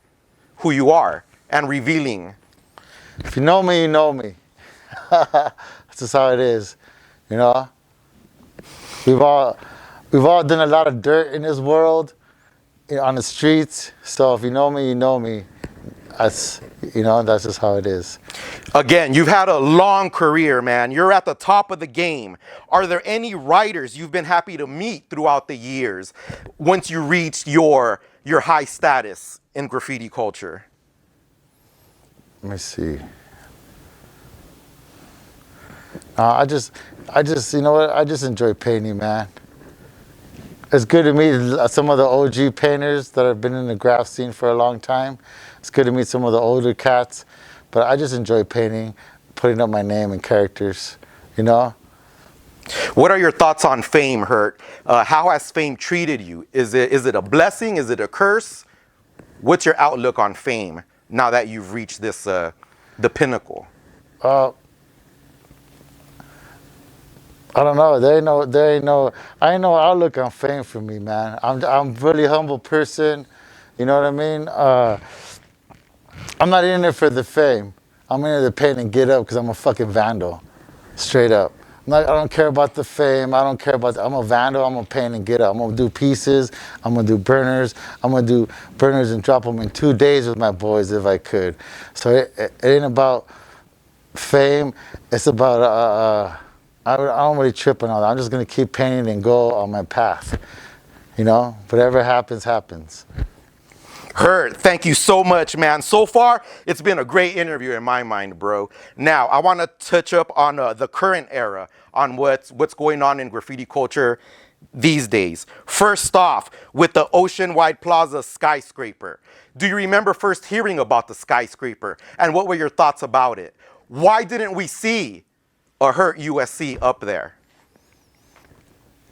who you are and revealing? If you know me, you know me. That's just how it is, you know. We've all done a lot of dirt in this world, you know, on the streets. So if you know me, you know me. That's just how it is. Again, you've had a long career, man. You're at the top of the game. Are there any writers you've been happy to meet throughout the years once you reached your high status in graffiti culture? Let me see. I just, you know what? I just enjoy painting, man. It's good to meet some of the OG painters that have been in the graph scene for a long time. It's good to meet some of the older cats, but I just enjoy painting, putting up my name and characters, you know? What are your thoughts on fame, Hert? How has fame treated you? Is it a blessing? Is it a curse? What's your outlook on fame now that you've reached this, the pinnacle? I don't know. I ain't no outlook on fame for me, man. I'm a really humble person. You know what I mean? I'm not in there for the fame. I'm in there to paint and get up because I'm a fucking vandal, straight up. I don't care about the fame. I don't care about. I'm a vandal. I'm gonna paint and get up. I'm gonna do pieces. I'm gonna do burners. I'm gonna do burners and drop them in 2 days with my boys if I could. So it ain't about fame. It's about I don't really trip on all that. I'm just gonna keep painting and go on my path. You know, whatever happens, happens. Hert, thank you so much, man. So far, it's been a great interview in my mind, bro. Now, I want to touch up on the current era, on what's going on in graffiti culture these days. First off, with the Oceanwide Plaza skyscraper. Do you remember first hearing about the skyscraper, and what were your thoughts about it? Why didn't we see a Hert USC up there?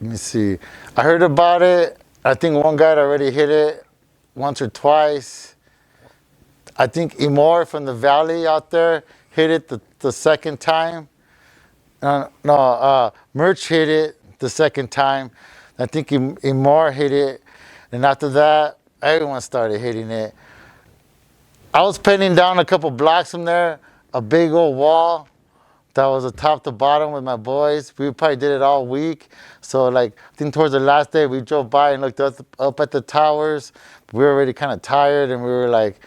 Let me see. I heard about it. I think one guy had already hit it once or twice. I think Emor from the Valley out there hit it the second time. Merch hit it the second time. I think Emor hit it. And after that, everyone started hitting it. I was painting down a couple blocks from there, a big old wall that was a top to bottom with my boys. We probably did it all week. So like, I think towards the last day, we drove by and looked up at the towers. We were already kind of tired and we were like,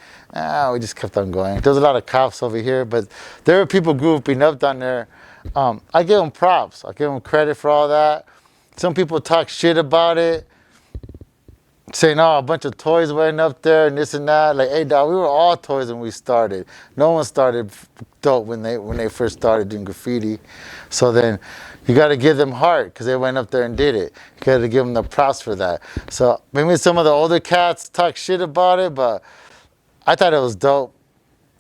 we just kept on going. There's a lot of cops over here, but there were people grouping up down there. I give them props. I give them credit for all that. Some people talk shit about it, saying, a bunch of toys went up there and this and that. Like, hey, dog, we were all toys when we started. No one started dope when they first started doing graffiti. So then you got to give them heart because they went up there and did it. You got to give them the props for that. So maybe some of the older cats talk shit about it, but I thought it was dope.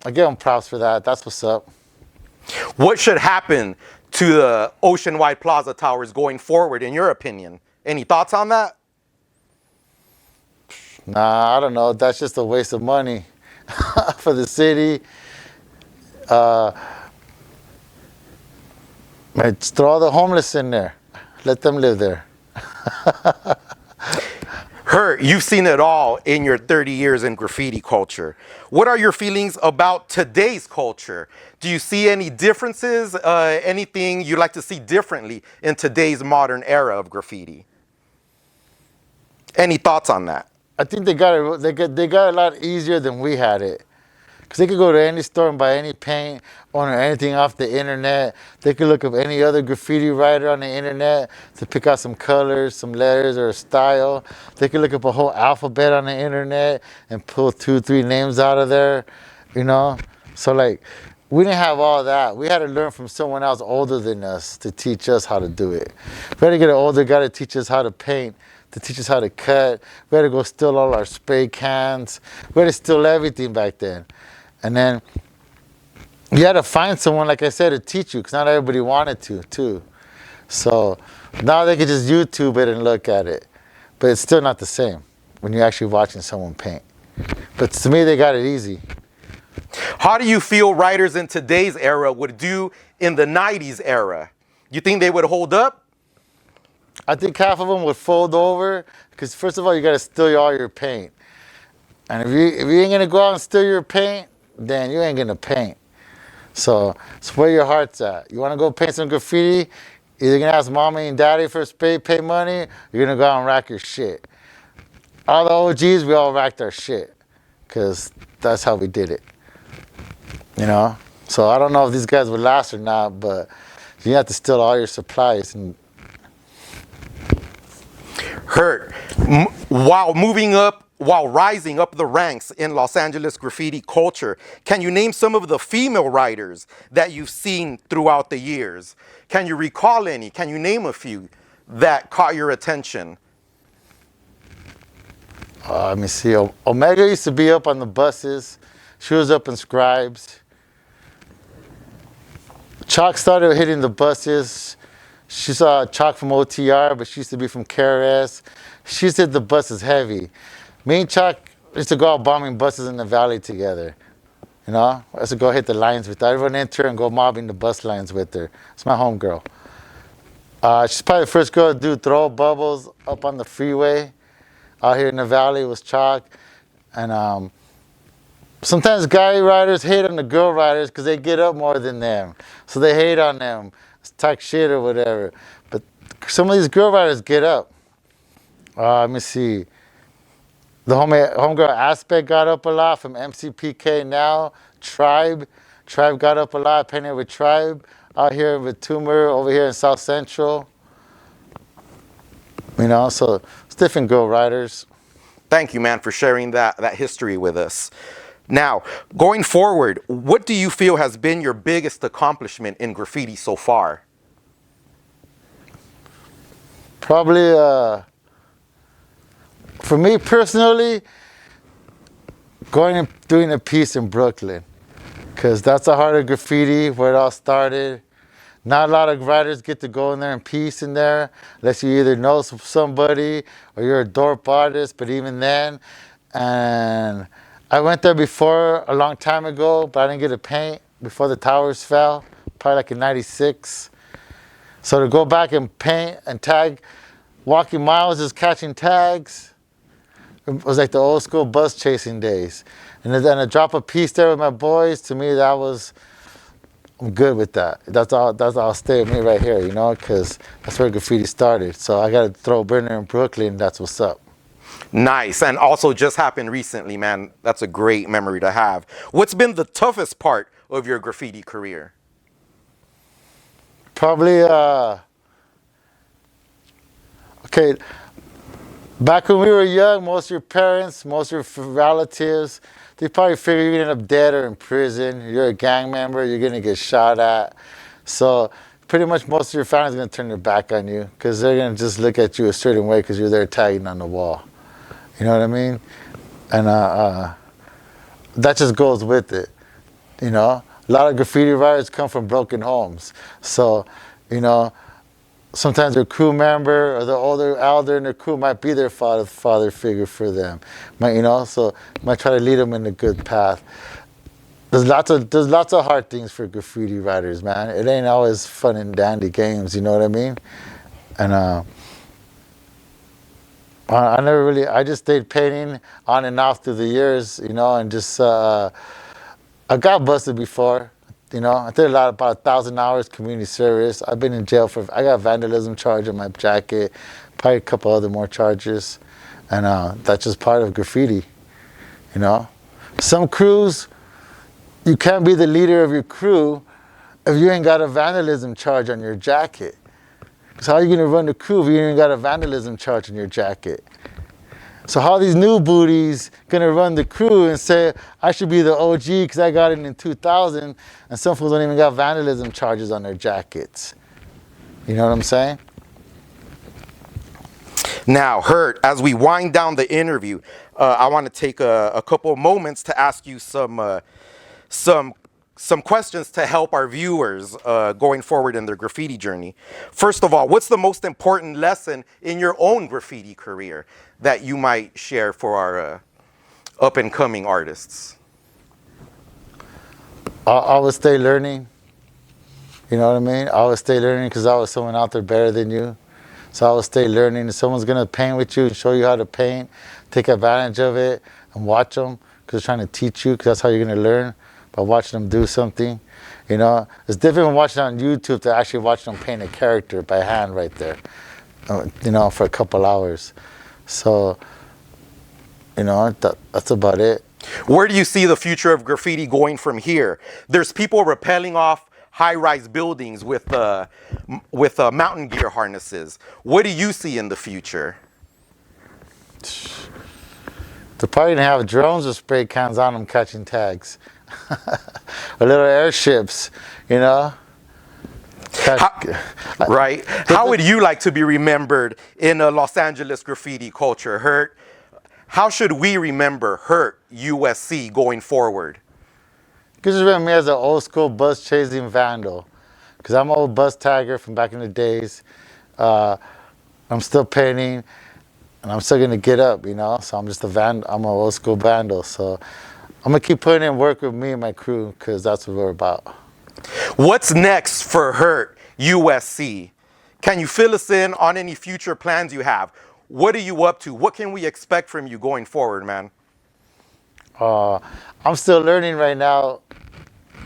I give them props for that. That's what's up. What should happen to the Oceanwide Plaza Towers going forward, in your opinion? Any thoughts on that? Nah, I don't know. That's just a waste of money for the city. Just throw all the homeless in there. Let them live there. Hert, you've seen it all in your 30 years in graffiti culture. What are your feelings about today's culture? Do you see any differences, anything you'd like to see differently in today's modern era of graffiti? Any thoughts on that? I think they got it a lot easier than we had it. Because they could go to any store and buy any paint or anything off the internet. They could look up any other graffiti writer on the internet to pick out some colors, some letters, or a style. They could look up a whole alphabet on the internet and pull 2-3 names out of there, you know? So like, we didn't have all that. We had to learn from someone else older than us to teach us how to do it. We had to get an older guy to teach us how to paint, to teach us how to cut. We had to go steal all our spray cans. We had to steal everything back then. And then you had to find someone, like I said, to teach you, because not everybody wanted to, too. So now they can just YouTube it and look at it. But it's still not the same when you're actually watching someone paint. But to me, they got it easy. How do you feel writers in today's era would do in the 90s era? You think they would hold up? I think half of them would fold over, because first of all, you got to steal all your paint. And if you ain't going to go out and steal your paint, then you ain't going to paint. So it's where your heart's at. You want to go paint some graffiti, either going to ask mommy and daddy for pay money, or you're going to go out and rack your shit. All the OGs, we all racked our shit, because that's how we did it. You know? So I don't know if these guys would last or not, but you have to steal all your supplies. And Hert, while rising up the ranks in Los Angeles graffiti culture, can you name some of the female writers that you've seen throughout the years? Can you recall any? Can you name a few that caught your attention? Let me see. Omega used to be up on the buses. She was up in Scribes. Chalk started hitting the buses. She saw Chalk from OTR, but she used to be from KRS. She used to hit the buses heavy. Me and Chalk used to go out bombing buses in the valley together. You know, I used to go hit the lines with her. I'd run into her and go mobbing the bus lines with her. It's my homegirl. She's probably the first girl to do throw bubbles up on the freeway. Out here in the valley was Chalk. And sometimes guy riders hate on the girl riders because they get up more than them. So they hate on them, talk shit or whatever. But some of these girl riders get up. Let me see. The homegirl Aspect got up a lot from MCPK now. Tribe got up a lot, painted with Tribe. Out here with Tumor, over here in South Central. You know, so it's different girl riders. Thank you, man, for sharing that history with us. Now, going forward, what do you feel has been your biggest accomplishment in graffiti so far? Probably, for me personally, going and doing a piece in Brooklyn, because that's the heart of graffiti, where it all started. Not a lot of writers get to go in there in peace in there, unless you either know somebody or you're a dope artist. But even then, and I went there before a long time ago, but I didn't get to paint before the towers fell, probably like in '96. So to go back and paint and tag, walking miles just catching tags, it was like the old school bus chasing days. And then a drop a piece there with my boys, to me that was, I'm good with that. That's all stay with me right here, you know, because that's where graffiti started. So I got to throw Burner in Brooklyn, that's what's up. Nice. And also just happened recently, man. That's a great memory to have. What's been the toughest part of your graffiti career? Probably, okay, back when we were young, most of your parents, most of your relatives, they probably figure you're gonna end up dead or in prison. You're a gang member, you're gonna get shot at. So pretty much most of your family's gonna turn their back on you because they're gonna just look at you a certain way because you're there tagging on the wall. You know what I mean? And that just goes with it, you know? A lot of graffiti writers come from broken homes. So, you know, sometimes their crew member or the older elder in their crew might be their father figure for them. You know, so might try to lead them in a good path. There's lots of hard things for graffiti writers, man. It ain't always fun and dandy games, you know what I mean? And I just stayed painting on and off through the years, you know, and just, I got busted before, you know. I did about 1,000 hours community service. I've been in jail I got vandalism charge on my jacket, probably a couple other more charges. And that's just part of graffiti, you know. Some crews, you can't be the leader of your crew if you ain't got a vandalism charge on your jacket. Because how are you gonna run the crew if you ain't got a vandalism charge on your jacket? So how are these new booties gonna run the crew and say, I should be the OG because I got it in 2000, and some fools don't even got vandalism charges on their jackets. You know what I'm saying? Now, Hert, as we wind down the interview, I want to take a couple of moments to ask you some questions to help our viewers going forward in their graffiti journey. First of all, what's the most important lesson in your own graffiti career that you might share for our up-and-coming artists? I always stay learning. You know what I mean? I always stay learning because I was someone out there better than you. So I always stay learning. If someone's going to paint with you and show you how to paint, take advantage of it and watch them because they're trying to teach you, because that's how you're going to learn, by watching them do something. You know, it's different from watching on YouTube to actually watching them paint a character by hand right there, you know, for a couple hours. So, you know, that's about it. Where do you see the future of graffiti going from here? There's people rappelling off high-rise buildings with mountain gear harnesses. What do you see in the future? They're probably gonna have drones with spray cans on them catching tags. Or little airships, you know? Right. How would you like to be remembered in a Los Angeles graffiti culture, Hert? How should we remember Hert USC going forward? You can just remember me as an old school bus chasing vandal, because I'm an old bus tagger from back in the days. I'm still painting, and I'm still gonna get up, you know. So I'm just I'm an old school vandal. So I'm gonna keep putting in work with me and my crew, because that's what we're about. What's next for Hert USC? Can you fill us in on any future plans you have? What are you up to? What can we expect from you going forward, man? I'm still learning right now,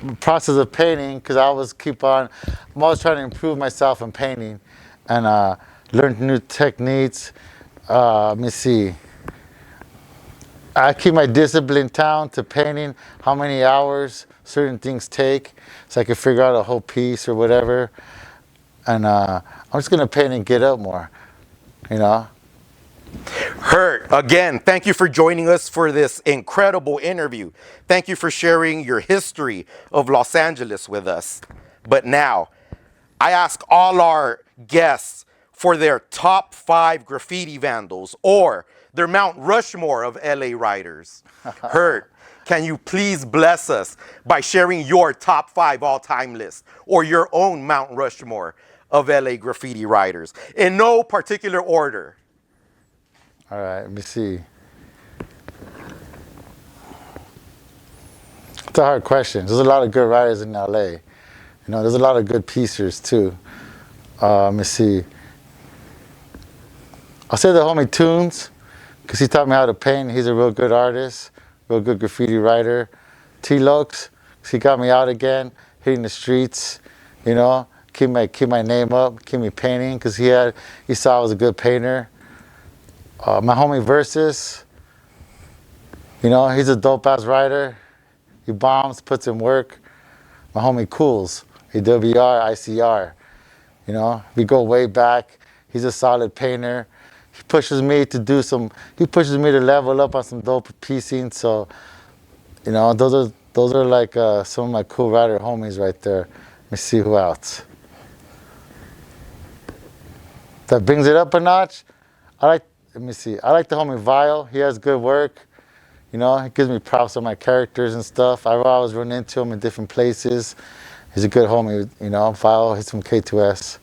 the process of painting, because I'm always trying to improve myself in painting and learn new techniques. Let me see. I keep my discipline down to painting, how many hours certain things take, so I can figure out a whole piece or whatever. And I'm just gonna paint and get up more, you know. Hert, again, thank you for joining us for this incredible interview. Thank you for sharing your history of Los Angeles with us. But now, I ask all our guests for their top 5 graffiti vandals or their Mount Rushmore of LA writers. Hert, can you please bless us by sharing your top 5 all-time list or your own Mount Rushmore of LA graffiti writers in no particular order? All right, let me see. It's a hard question. There's a lot of good writers in LA. You know, there's a lot of good piecers too. Let me see. I'll say the homie Tunes, because he taught me how to paint. He's a real good artist, real good graffiti writer. T-Lokes, because he got me out again, hitting the streets, you know, keep my name up, keep me painting, because he saw I was a good painter. My homie Versus, you know, he's a dope-ass writer. He bombs, puts in work. My homie Cools, AWR, ICR. You know, we go way back. He's a solid painter. He pushes me to level up on some dope piecing. So, you know, those are like some of my cool writer homies right there. Let me see who else. That brings it up a notch. Let me see. I like the homie Vile. He has good work. You know, he gives me props on my characters and stuff. I always run into him in different places. He's a good homie, you know. Vile, he's from K2S.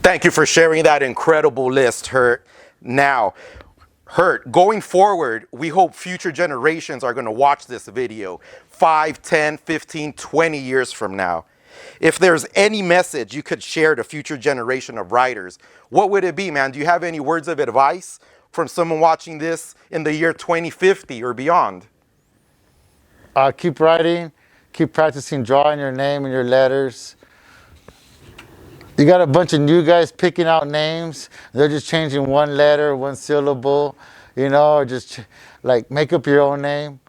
Thank you for sharing that incredible list, Hert. Now, Hert, going forward, we hope future generations are going to watch this video 5, 10, 15, 20 years from now. If there's any message you could share to future generation of writers, what would it be, man? Do you have any words of advice from someone watching this in the year 2050 or beyond? Keep writing, keep practicing drawing your name and your letters. You got a bunch of new guys picking out names. They're just changing one letter, one syllable, you know, or just like make up your own name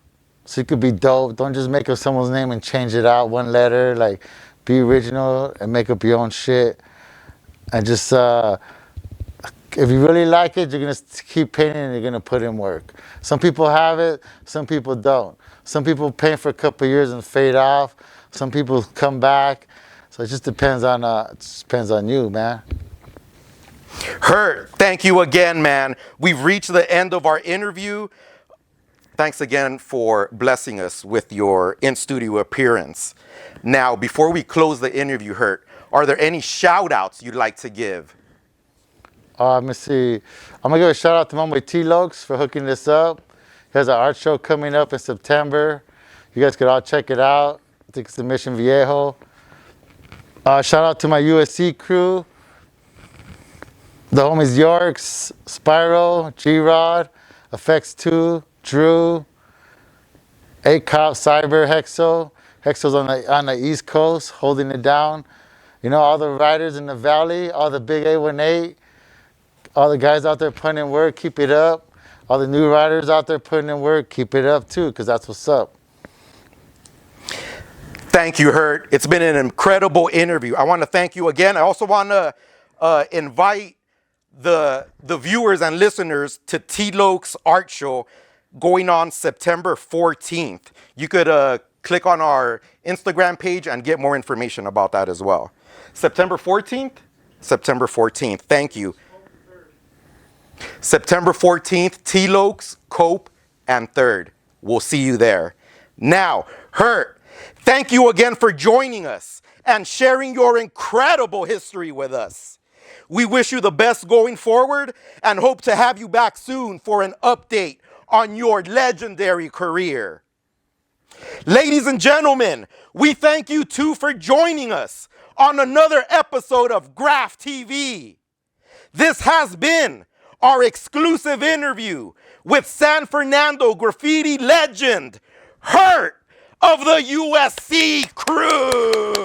so you could be dope. Don't just make up someone's name and change it out one letter. Like, be original and make up your own shit. And just, if you really like it, you're going to keep painting and you're going to put in work. Some people have it, some people don't. Some people paint for a couple of years and fade off. Some people come back. So it just depends on you, man. Hert, thank you again, man. We've reached the end of our interview. Thanks again for blessing us with your in-studio appearance. Now, before we close the interview, Hert, are there any shout-outs you'd like to give? Let me see. I'm going to give a shout-out to my boy T-Lokes for hooking this up. He has an art show coming up in September. You guys could all check it out. I think it's the Mission Viejo. Shout out to my USC crew. The homies Yorks, Spyro, G-Rod, FX2, Drew, A-Cop, Cyber, Hexo. Hexo's on the East Coast, holding it down. You know, all the riders in the valley, all the big A18, all the guys out there putting in work, keep it up. All the new riders out there putting in work, keep it up too, because that's what's up. Thank you, Hert. It's been an incredible interview. I want to thank you again. I also want to invite the viewers and listeners to T-Lokes Art Show going on September 14th. You could click on our Instagram page and get more information about that as well. September 14th? September 14th. Thank you. September 14th, T-Lokes, Cope, and 3rd. We'll see you there. Now, Hert, thank you again for joining us and sharing your incredible history with us. We wish you the best going forward and hope to have you back soon for an update on your legendary career. Ladies and gentlemen, we thank you too for joining us on another episode of GRAFFTV. This has been our exclusive interview with San Fernando graffiti legend, Hert of the USC crew.